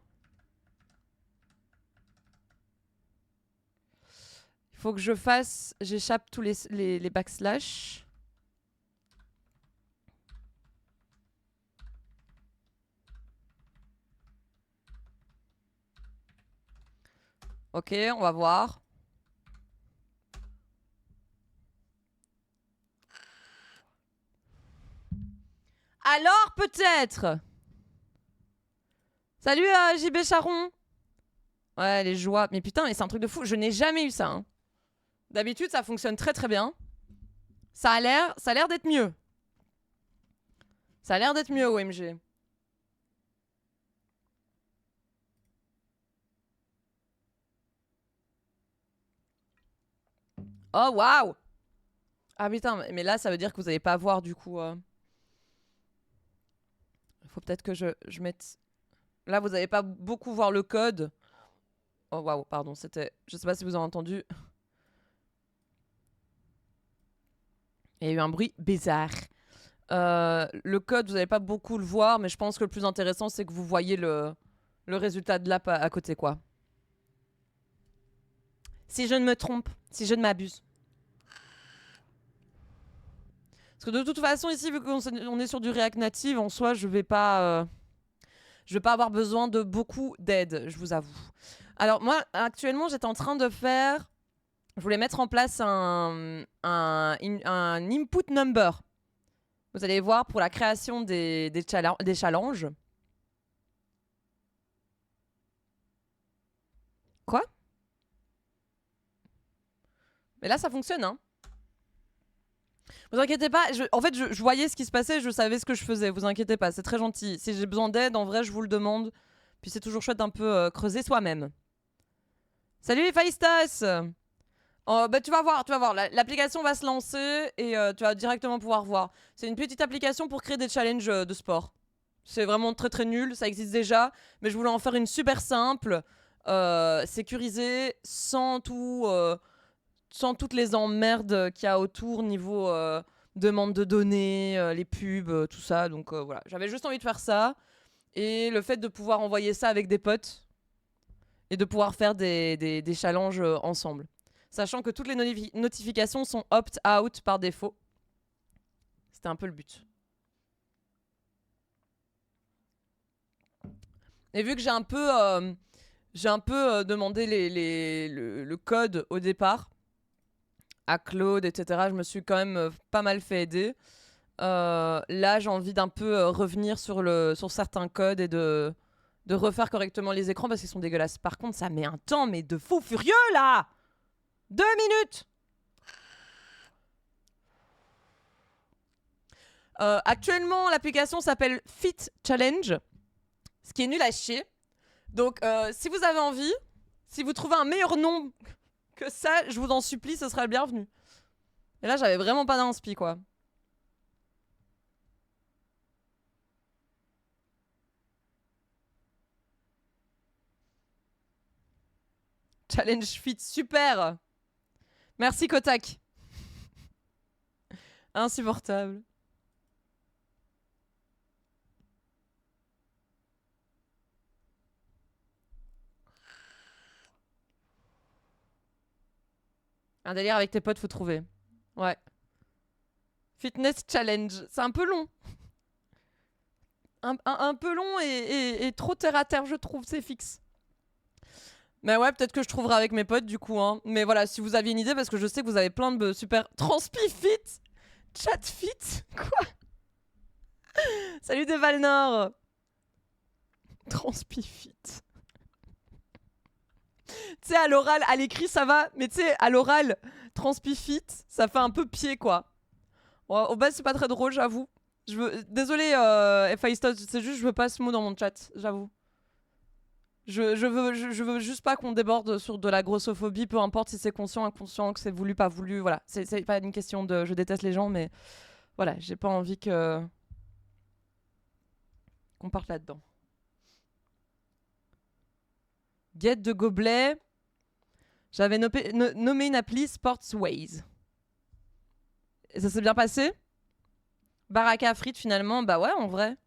il faut que je fasse... J'échappe tous les backslash. Ok, on va voir. Alors peut-être. Salut JB Charon. Ouais, les joies. Mais putain, mais c'est un truc de fou. Je n'ai jamais eu ça. Hein. D'habitude, ça fonctionne très très bien. Ça a l'air d'être mieux. Ça a l'air d'être mieux, OMG. Oh, waouh! Ah putain, mais là, ça veut dire que vous n'allez pas voir, du coup. Faut peut-être que je mette... Là, vous n'allez pas beaucoup voir le code. Oh, waouh, pardon, c'était... Je sais pas si vous avez entendu. Il y a eu un bruit bizarre. Le code, vous n'allez pas beaucoup le voir, mais je pense que le plus intéressant, c'est que vous voyez le résultat de l'app à côté, quoi. Si je ne me trompe, si je ne m'abuse. Parce que de toute façon, ici, vu qu'on est sur du React Native, en soi, je vais pas avoir besoin de beaucoup d'aide, je vous avoue. Alors, moi, actuellement, j'étais en train de faire... Je voulais mettre en place un input number. Vous allez voir pour la création des challenges. Quoi? Mais là, ça fonctionne, hein. Vous inquiétez pas, en fait, je voyais ce qui se passait, je savais ce que je faisais, vous inquiétez pas, c'est très gentil. Si j'ai besoin d'aide, en vrai, je vous le demande. Puis c'est toujours chouette un peu creuser soi-même. Salut les Faistas! Oh, bah, tu vas voir, l'application va se lancer et tu vas directement pouvoir voir. C'est une petite application pour créer des challenges de sport. C'est vraiment très très nul, ça existe déjà, mais je voulais en faire une super simple, sécurisée, sans toutes les emmerdes qu'il y a autour niveau demande de données, les pubs, tout ça. Donc voilà, j'avais juste envie de faire ça. Et le fait de pouvoir envoyer ça avec des potes et de pouvoir faire des challenges ensemble. Sachant que toutes les notifications sont opt-out par défaut. C'était un peu le but. Et vu que j'ai un peu demandé le code au départ à Claude, etc., je me suis quand même pas mal fait aider. Là, j'ai envie d'un peu revenir sur certains codes et de refaire correctement les écrans parce qu'ils sont dégueulasses. Par contre, ça met un temps, mais de fou furieux, là! 2 minutes! Actuellement, l'application s'appelle Fit Challenge, ce qui est nul à chier. Donc, si vous avez envie, si vous trouvez un meilleur nom que ça, je vous en supplie, ce sera le bienvenu. Et là, j'avais vraiment pas d'inspi, quoi. Challenge Fit, super! Merci, Kotak. Insupportable. Un délire avec tes potes, faut trouver. Ouais. Fitness challenge. C'est un peu long. Un peu long et trop terre à terre, je trouve. C'est fixe. Mais ouais, peut-être que je trouverai avec mes potes du coup. Hein. Mais voilà, si vous aviez une idée, parce que je sais que vous avez plein de super. Transpifit. Chatfit. Quoi? Salut de Valnor. Transpifit. Tu sais, à l'oral, à l'écrit, ça va. Mais tu sais, à l'oral, transpifit, ça fait un peu pied, quoi. Ouais, au bas, c'est pas très drôle, j'avoue. Désolé, FISTOS, c'est juste je veux pas ce mot dans mon chat, j'avoue. Je veux juste pas qu'on déborde sur de la grossophobie, peu importe si c'est conscient, inconscient, que c'est voulu, pas voulu, voilà. C'est pas une question de je déteste les gens, mais voilà, j'ai pas envie qu'on parte là-dedans. Guette de gobelet. J'avais nommé une appli Sportsways. Et ça s'est bien passé? Baraka frites finalement, bah ouais, en vrai.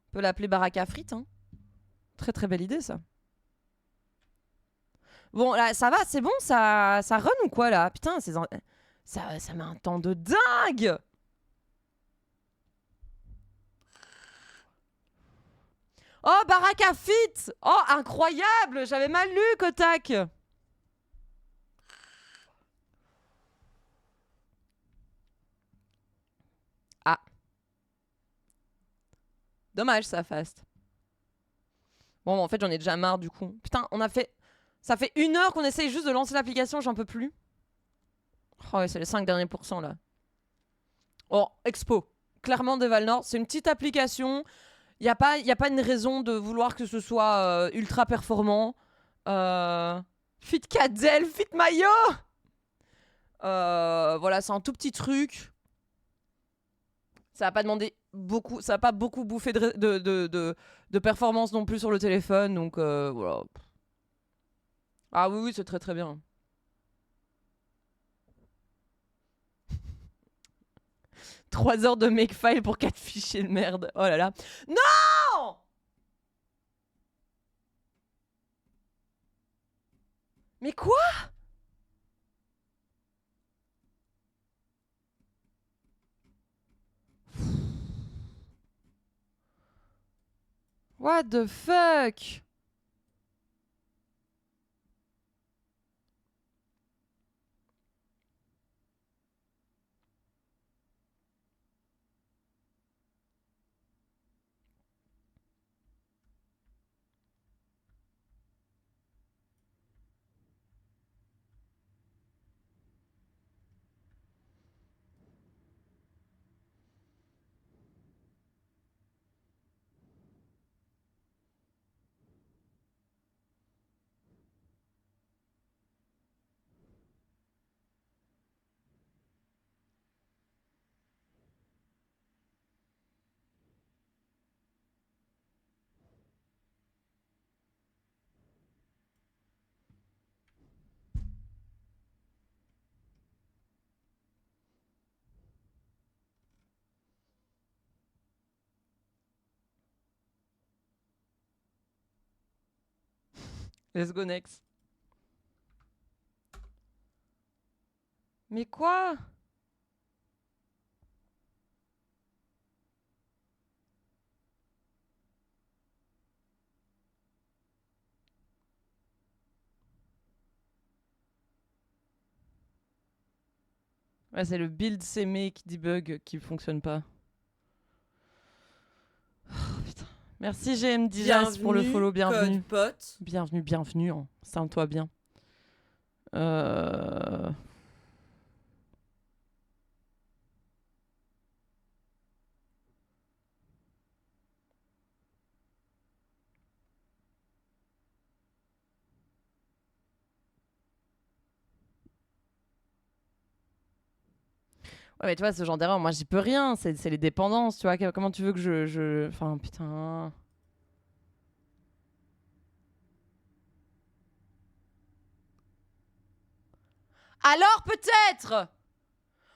On peut l'appeler Baraka frites, hein. Très très belle idée, ça. Bon, là, ça va, c'est bon, ça run ou quoi, là? Putain, ça met un temps de dingue! Oh, Baraka Fit! Oh, incroyable! J'avais mal lu, Kotak! Ah. Dommage, ça fast. Bon, en fait, j'en ai déjà marre du coup. Putain, ça fait 1 heure qu'on essaye juste de lancer l'application, j'en peux plus. Oh ouais, c'est les 5 derniers pourcents là. Oh, Expo. Clairement de Valnor, c'est une petite application. Y a pas une raison de vouloir que ce soit ultra performant. Fit Cadel, Fit Maillot. Voilà, c'est un tout petit truc. Ça va pas demander beaucoup, ça va pas beaucoup bouffer de performance non plus sur le téléphone, donc voilà. Ah oui, oui, c'est très très bien. « 3 heures de makefile pour 4 fichiers de merde. Oh là là. Non! Mais quoi? What the fuck? Let's go next. Mais quoi? Ouais, c'est le build CME qui debug qui fonctionne pas. Oh, putain. Merci GM Dijas pour le follow, bienvenue. Code pote. Bienvenue, bienvenue. Hein. Sens-toi bien. Ouais, mais tu vois, ce genre d'erreur, moi j'y peux rien. C'est les dépendances, tu vois. Comment tu veux que je... Enfin, putain. Alors peut-être.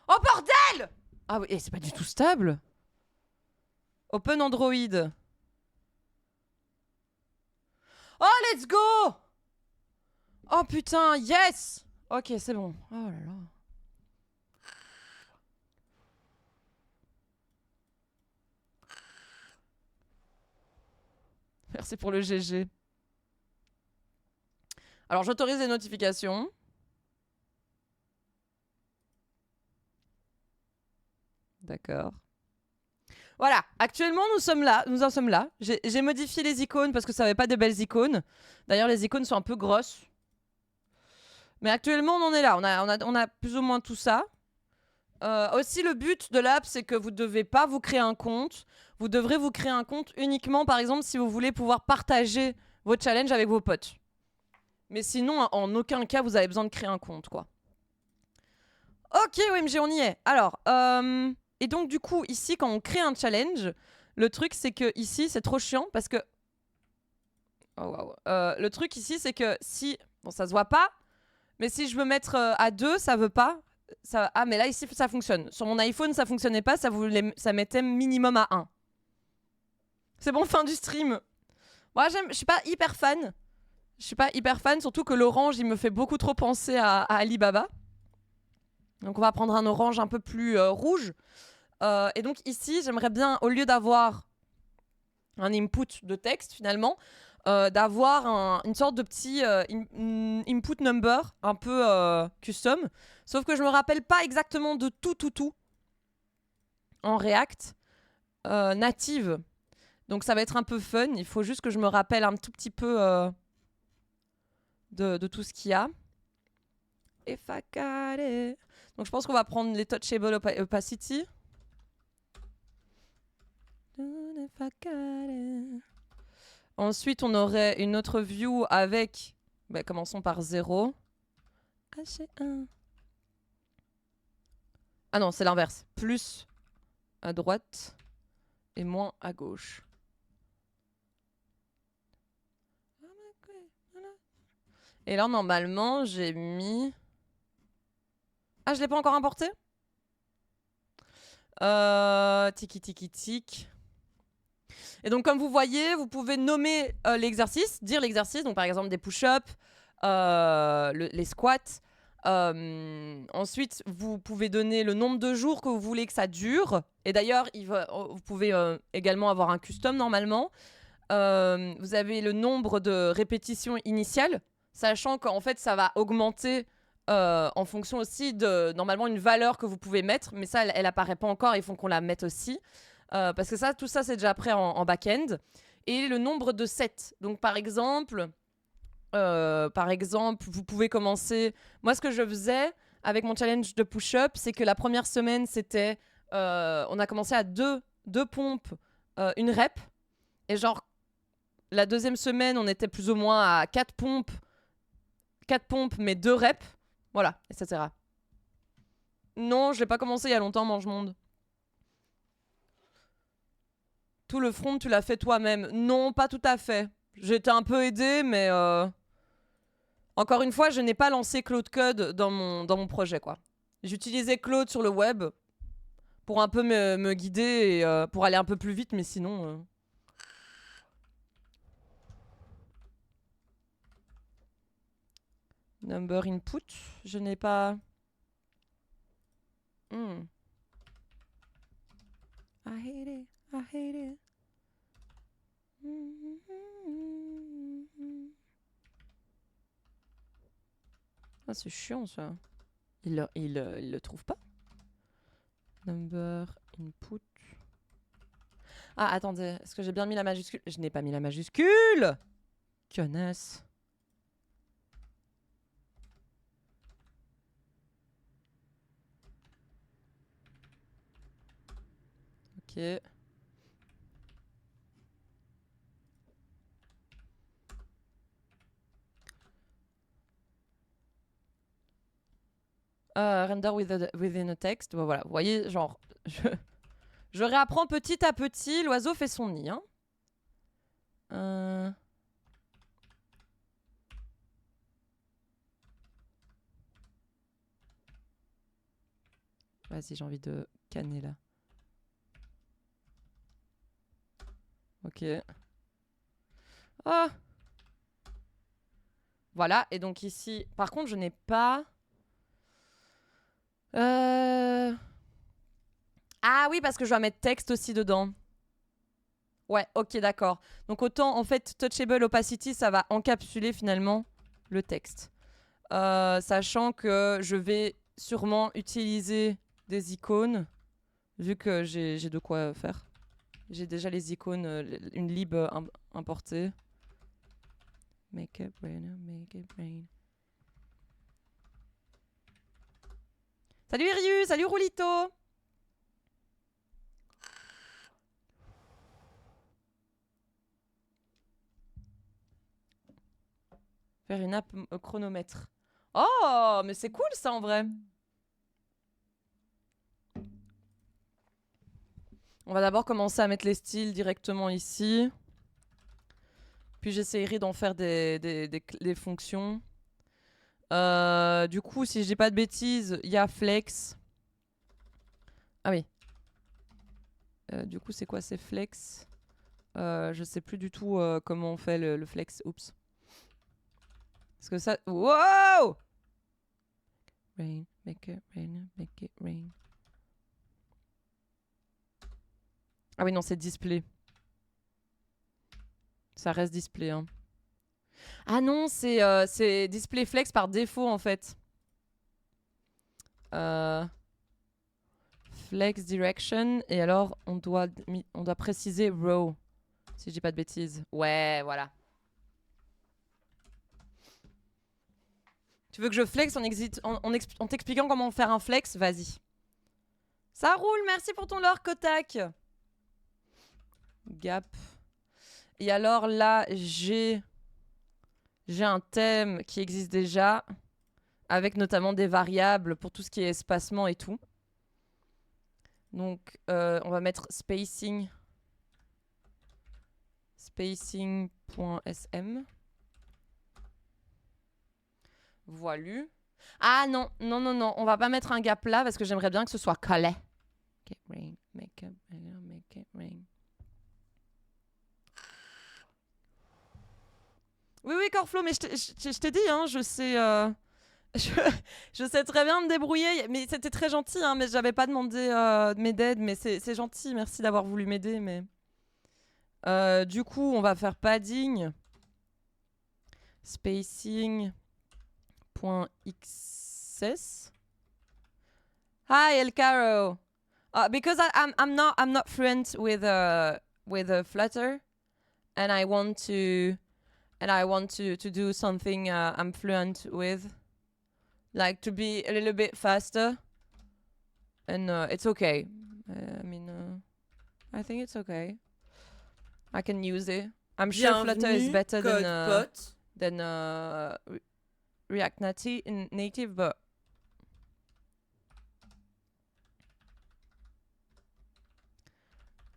Oh bordel! Ah oui, et c'est pas du tout stable. Open Android. Oh, let's go! Oh putain, yes! Ok, c'est bon. Oh là là. Merci pour le GG. Alors, j'autorise les notifications. D'accord. Voilà, actuellement nous en sommes là. J'ai modifié les icônes parce que ça n'avait pas de belles icônes. D'ailleurs, les icônes sont un peu grosses. Mais actuellement, on en est là. On a plus ou moins tout ça. Aussi, le but de l'app, c'est que vous ne devez pas vous créer un compte. Vous devrez vous créer un compte uniquement, par exemple, si vous voulez pouvoir partager vos challenges avec vos potes. Mais sinon, en aucun cas, vous avez besoin de créer un compte, quoi. Ok, OMG, on y est. Alors, et donc, du coup, ici, quand on crée un challenge, le truc, c'est que ici, c'est trop chiant parce que... Oh, wow. Le truc ici, c'est que si... Bon, ça se voit pas, mais si je veux mettre à 2, ça veut pas. Ça... Ah, mais là, ici, ça fonctionne. Sur mon iPhone, ça fonctionnait pas, ça mettait minimum à 1. C'est bon, fin du stream. Moi, je suis pas hyper fan. Je suis pas hyper fan, surtout que l'orange, il me fait beaucoup trop penser à Alibaba. Donc on va prendre un orange un peu plus rouge. Et donc ici, j'aimerais bien, au lieu d'avoir un input de texte finalement, d'avoir une sorte de petit input number un peu custom. Sauf que je me rappelle pas exactement de tout en React native. Donc ça va être un peu fun. Il faut juste que je me rappelle un tout petit peu de tout ce qu'il y a. If I got it. Donc je pense qu'on va prendre les touchable opacity. If I got it. Ensuite, on aurait une autre view avec... Bah, commençons par 0. H1. Ah non, c'est l'inverse. Plus à droite et moins à gauche. Et là, normalement, j'ai mis... Ah, je l'ai pas encore importé? Tiki tiki tic. Et donc, comme vous voyez, vous pouvez nommer l'exercice, dire l'exercice. Donc, par exemple, des push-ups, les squats. Ensuite, vous pouvez donner le nombre de jours que vous voulez que ça dure. Et d'ailleurs, vous pouvez également avoir un custom normalement. Vous avez le nombre de répétitions initiales, sachant qu'en fait, ça va augmenter en fonction aussi de normalement une valeur que vous pouvez mettre. Mais ça, elle apparaît pas encore. Il faut qu'on la mette aussi. Parce que tout ça, c'est déjà prêt en back-end. Et le nombre de sets. Donc, par exemple, vous pouvez commencer... Moi, ce que je faisais avec mon challenge de push-up, c'est que la première semaine, c'était... on a commencé à deux pompes, une rep. Et genre, la deuxième semaine, on était plus ou moins à 4 pompes, mais 2 reps. Voilà, etc. Non, je l'ai pas commencé il y a longtemps, Mange Monde. Tout le front, tu l'as fait toi-même. Non, pas tout à fait. J'ai été un peu aidée, mais... Encore une fois, je n'ai pas lancé Claude Code dans mon projet, quoi. J'utilisais Claude sur le web pour un peu me guider et pour aller un peu plus vite, mais sinon... Number input, je n'ai pas... I hate it, I hate it. Ah, c'est chiant ça. Il le trouve pas. Number input. Ah, attendez, est-ce que j'ai bien mis la majuscule? Je n'ai pas mis la majuscule. Connasse. Ok. Render within a text. Bon, voilà, vous voyez, genre, je réapprends petit à petit. L'oiseau fait son nid. Hein. Vas-y, j'ai envie de canner là. Ok. Ah. Voilà, et donc ici, par contre, je n'ai pas... Ah oui, parce que je dois mettre texte aussi dedans. Ouais, ok, d'accord. Donc autant, en fait, Touchable Opacity, ça va encapsuler finalement le texte. Sachant que je vais sûrement utiliser des icônes, vu que j'ai de quoi faire. J'ai déjà les icônes, une lib importée. Make it rain, make it rain. Salut Ryu, salut Roulito. Faire une app chronomètre. Oh, mais c'est cool ça en vrai. On va d'abord commencer à mettre les styles directement ici. Puis j'essaierai d'en faire des fonctions. Du coup, si je dis pas de bêtises, il y a flex. Ah oui. Du coup, c'est quoi ces flex? Je sais plus du tout comment on fait le flex. Oups. Parce que ça... Wow! Rain, make it rain, make it rain. Ah oui, non, c'est display. Ça reste display. Hein. Ah non, c'est display flex par défaut, en fait. Flex direction. Et alors, on doit préciser row. Si je dis pas de bêtises. Ouais, voilà. Tu veux que je flex en t'expliquant comment faire un flex? Vas-y. Ça roule, merci pour ton lore, Kotak. Gap. Et alors là, j'ai un thème qui existe déjà, avec notamment des variables pour tout ce qui est espacement et tout. Donc, on va mettre spacing. Spacing.sm. Voilà. Ah non, non, non, non, on va pas mettre un gap là parce que j'aimerais bien que ce soit collé. Make it rain, make it rain. Oui, oui, Corflo, mais je t'ai dit, hein, je sais, je sais très bien me débrouiller. Mais c'était très gentil, hein, mais j'avais pas demandé de m'aider, mais c'est gentil, merci d'avoir voulu m'aider. Mais du coup, on va faire padding, spacing.xs. Hi, El Caro. Because I'm not fluent with Flutter, and I want to do something I'm fluent with, like to be a little bit faster, and it's okay. I think it's okay. I can use it. I'm sure Flutter is better than React Native, but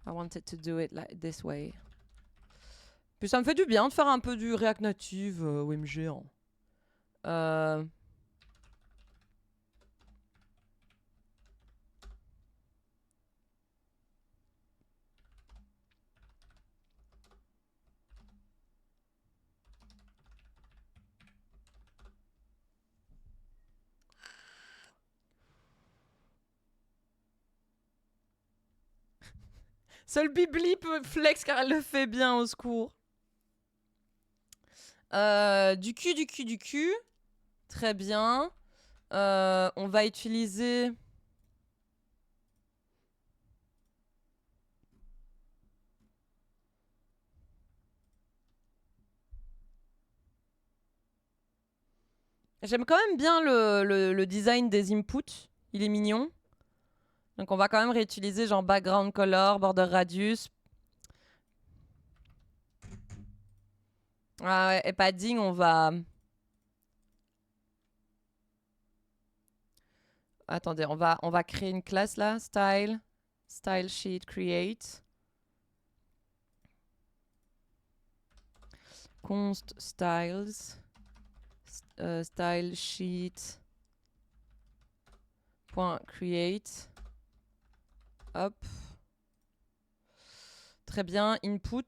I wanted to do it like this way. Puis ça me fait du bien de faire un peu du React Native OMG. Seul Bibli peut flex car elle le fait bien, au secours. Du cul. Très bien. On va utiliser... J'aime quand même bien le design des inputs. Il est mignon. Donc on va quand même réutiliser genre background color, border radius. Ah ouais, et padding, on va... Attendez, on va créer une classe là. Style sheet create. Const styles. Style sheet. .create. Hop. Très bien. Input.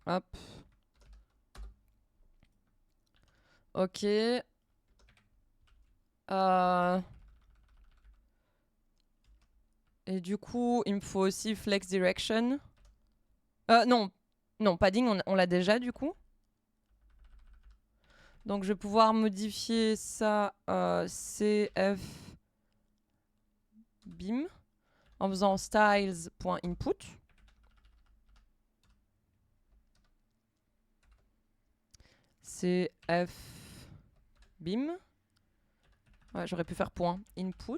Hop. Ok. Et du coup, il me faut aussi flex direction. Non. Non, padding, on l'a déjà du coup. Donc je vais pouvoir modifier ça cf bim en faisant styles.input. Cf bim. Ouais, j'aurais pu faire point input.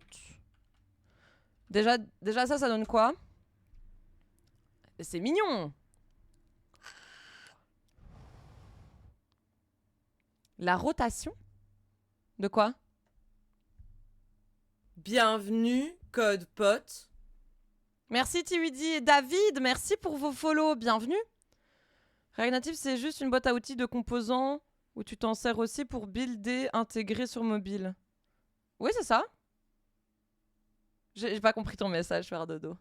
Déjà ça donne quoi? C'est mignon. La rotation? De quoi? Bienvenue, code pote. Merci Tiwidi et David, merci pour vos follow, bienvenue. React Native, c'est juste une boîte à outils de composants où tu t'en sers aussi pour builder, intégrer sur mobile. Oui, c'est ça. J'ai pas compris ton message, faire dodo.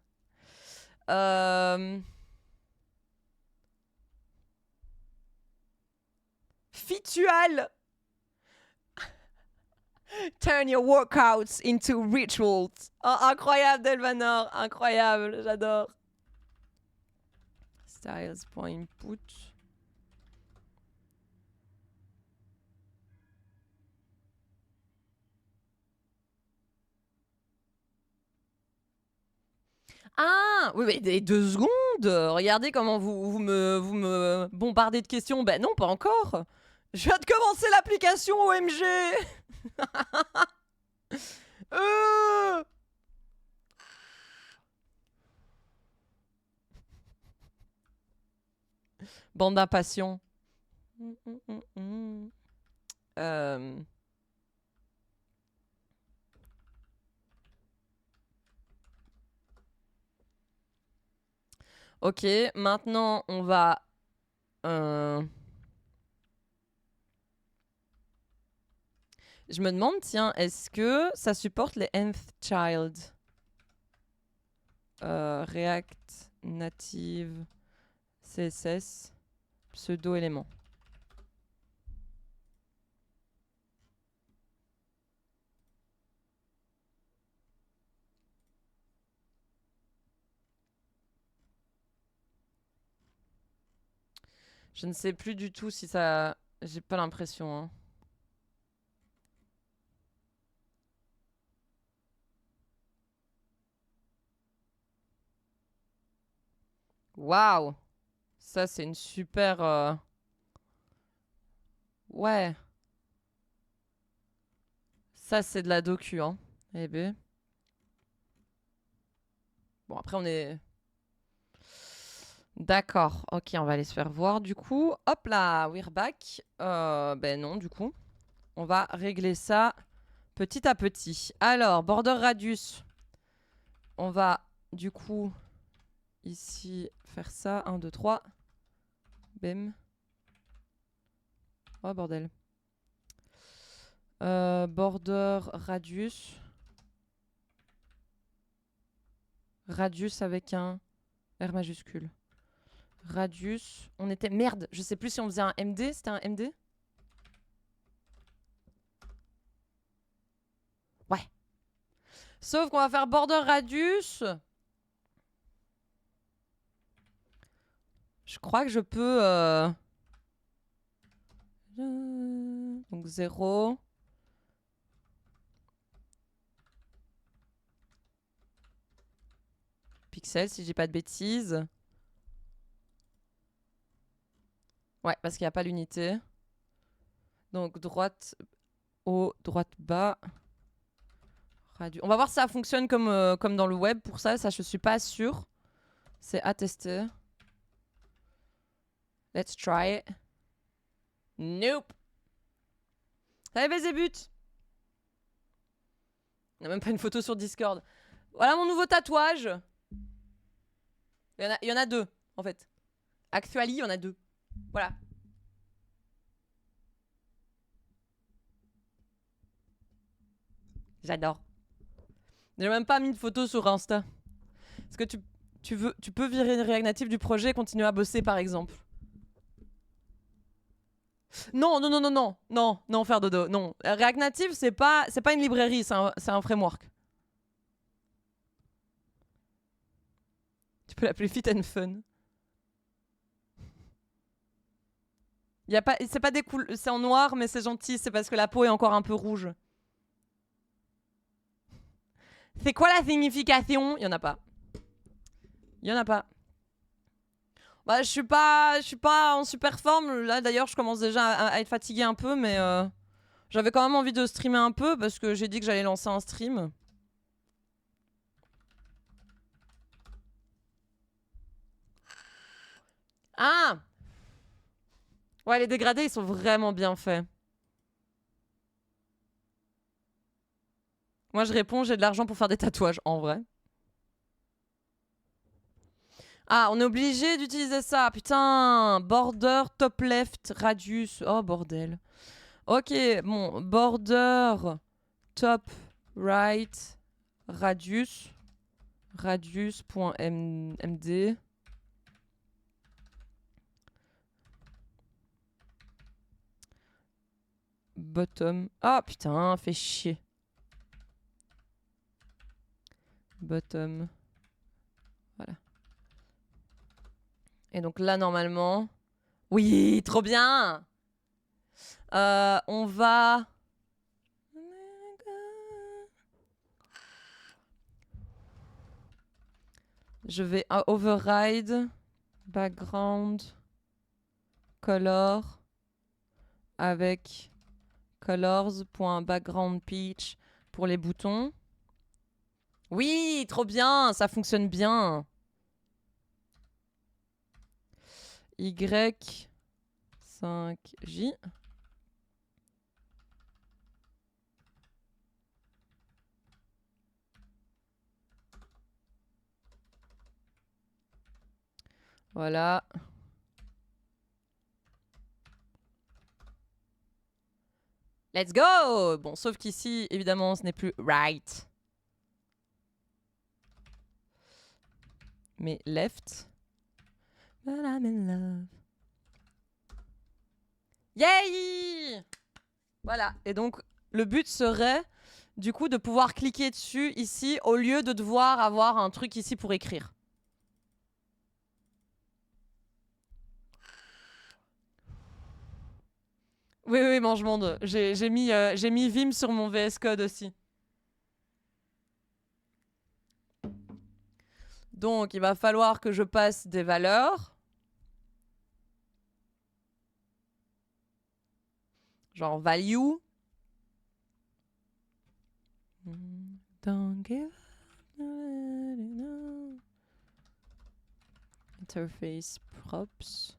Fitual. Turn your workouts into rituals. Oh, incroyable, Delvanor. Incroyable, j'adore. Styles.input. Ah oui, mais des 2 secondes. Regardez comment vous me bombardez de questions. Ben non, pas encore. Je viens de commencer l'application OMG. Euh Bande d'impatients. Euh, Ok, maintenant on va... Je me demande, tiens, est-ce que ça supporte les nth child? React Native CSS pseudo-élément. Je ne sais plus du tout si ça... J'ai pas l'impression. Hein. Waouh! Ça, c'est une super... Ouais. Ça, c'est de la docu, hein. Eh ben. Bon, après, on est... D'accord. Ok, on va aller se faire voir, du coup. Hop là, we're back. Ben non, du coup. On va régler ça petit à petit. Alors, border radius. On va, du coup, ici, faire ça. 1, 2, 3. Bim. Oh, bordel. Border radius. Radius avec un R majuscule. Radius. On était... Merde, je sais plus si on faisait un MD. C'était un MD? Ouais. Sauf qu'on va faire border radius. Je crois que je peux... Donc 0. Pixels, si j'ai pas de bêtises. Ouais, parce qu'il n'y a pas l'unité. Donc droite haut, droite bas. Radius. On va voir si ça fonctionne comme dans le web. Pour ça, je suis pas sûre. C'est à tester. Let's try it. Nope. Allez, Belzébuth. Il n'y a même pas une photo sur Discord. Voilà mon nouveau tatouage. Il y en a 2, en fait. Actually, il y en a 2. Voilà. J'adore. J'ai même pas mis de photo sur Insta. Est-ce que tu peux virer React Native du projet et continuer à bosser, par exemple? Non, non, non, non, non, non, non, faire dodo, non. React Native, c'est pas une librairie, c'est un framework. Tu peux l'appeler Fit and Fun. Y a pas, c'est pas des couleurs, c'est en noir, mais c'est gentil, c'est parce que la peau est encore un peu rouge. C'est quoi la signification? Y en a pas. Y en a pas. Bah, je suis pas en super forme. Là, d'ailleurs, je commence déjà à être fatiguée un peu, mais j'avais quand même envie de streamer un peu parce que j'ai dit que j'allais lancer un stream. Ah! Ouais, les dégradés, ils sont vraiment bien faits. Moi, je réponds, j'ai de l'argent pour faire des tatouages, en vrai. Ah, on est obligé d'utiliser ça. Putain, border, top left, radius. Oh, bordel. Ok, bon, border, top right, radius. Radius.md. Bottom. Ah, putain, fait chier. Bottom. Voilà. Et donc là, normalement... Oui, trop bien. On va... Je vais override background color avec colors.background peach pour les boutons. Oui, trop bien, ça fonctionne bien. Y5J. Voilà. Let's go! Bon, sauf qu'ici, évidemment, ce n'est plus right. Mais left. But I'm in love. Yay! Voilà. Et donc, le but serait, du coup, de pouvoir cliquer dessus ici, au lieu de devoir avoir un truc ici pour écrire. Oui, oui, mange-monde. J'ai mis Vim sur mon VS Code aussi. Donc, il va falloir que je passe des valeurs. Genre value. Don't give up. Interface props.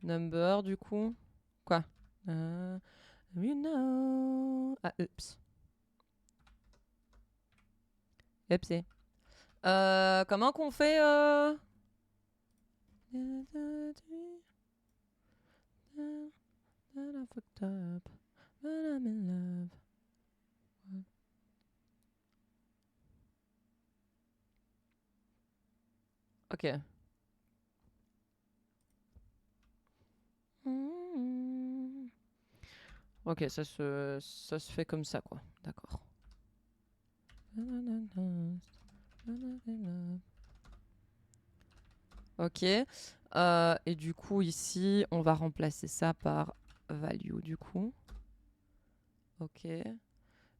Number, du coup. Quoi? You know. Ah, oups. Upsi. Comment qu'on fait Ok. Ok, ça se fait comme ça, quoi. D'accord. Ok. Et du coup, ici, on va remplacer ça par value, du coup. Ok.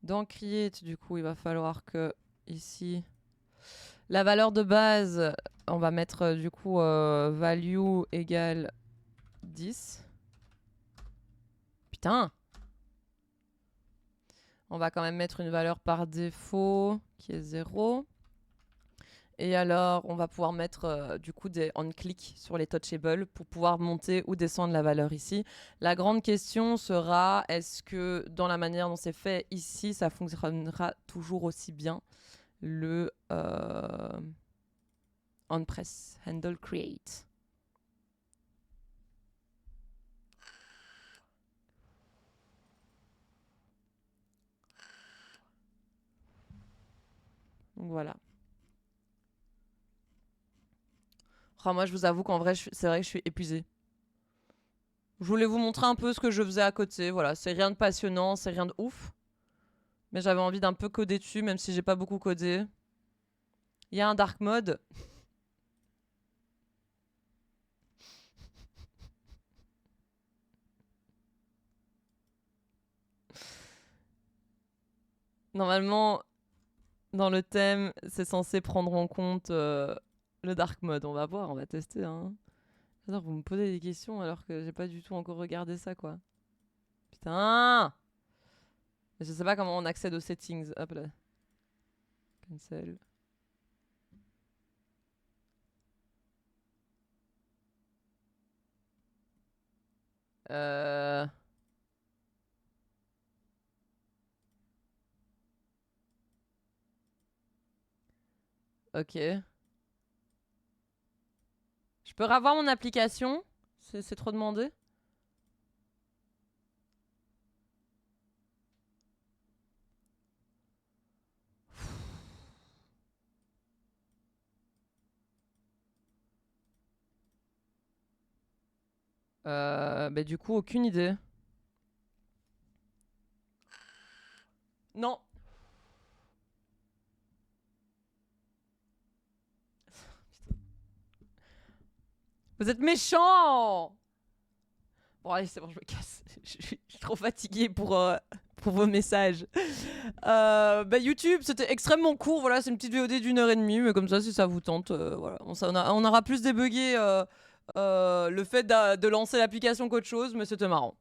Dans create, du coup, il va falloir que, ici, la valeur de base, on va mettre, du coup, value égale 10. Putain! On va quand même mettre une valeur par défaut qui est 0. Et alors, on va pouvoir mettre du coup des on-click sur les touchables pour pouvoir monter ou descendre la valeur ici. La grande question sera, est-ce que dans la manière dont c'est fait ici, ça fonctionnera toujours aussi bien le on-press handle create. Donc voilà. Oh, moi, je vous avoue qu'en vrai, c'est vrai que je suis épuisée. Je voulais vous montrer un peu ce que je faisais à côté. Voilà, c'est rien de passionnant, c'est rien de ouf. Mais j'avais envie d'un peu coder dessus, même si j'ai pas beaucoup codé. Il y a un dark mode. Normalement, dans le thème, c'est censé prendre en compte le dark mode. On va voir, on va tester. Hein. J'adore, vous me posez des questions alors que j'ai pas du tout encore regardé ça, quoi. Putain! Je sais pas comment on accède aux settings. Hop là. Cancel. Ok. Je peux revoir mon application? C'est trop demandé? Bah du coup, aucune idée. Non. Vous êtes méchants! Bon allez, c'est bon, je me casse. Je suis trop fatiguée pour pour vos messages. YouTube, c'était extrêmement court. Voilà, c'est une petite VOD d'1h30, mais comme ça, si ça vous tente, voilà. On aura plus débugué le fait de lancer l'application qu'autre chose, mais c'était marrant.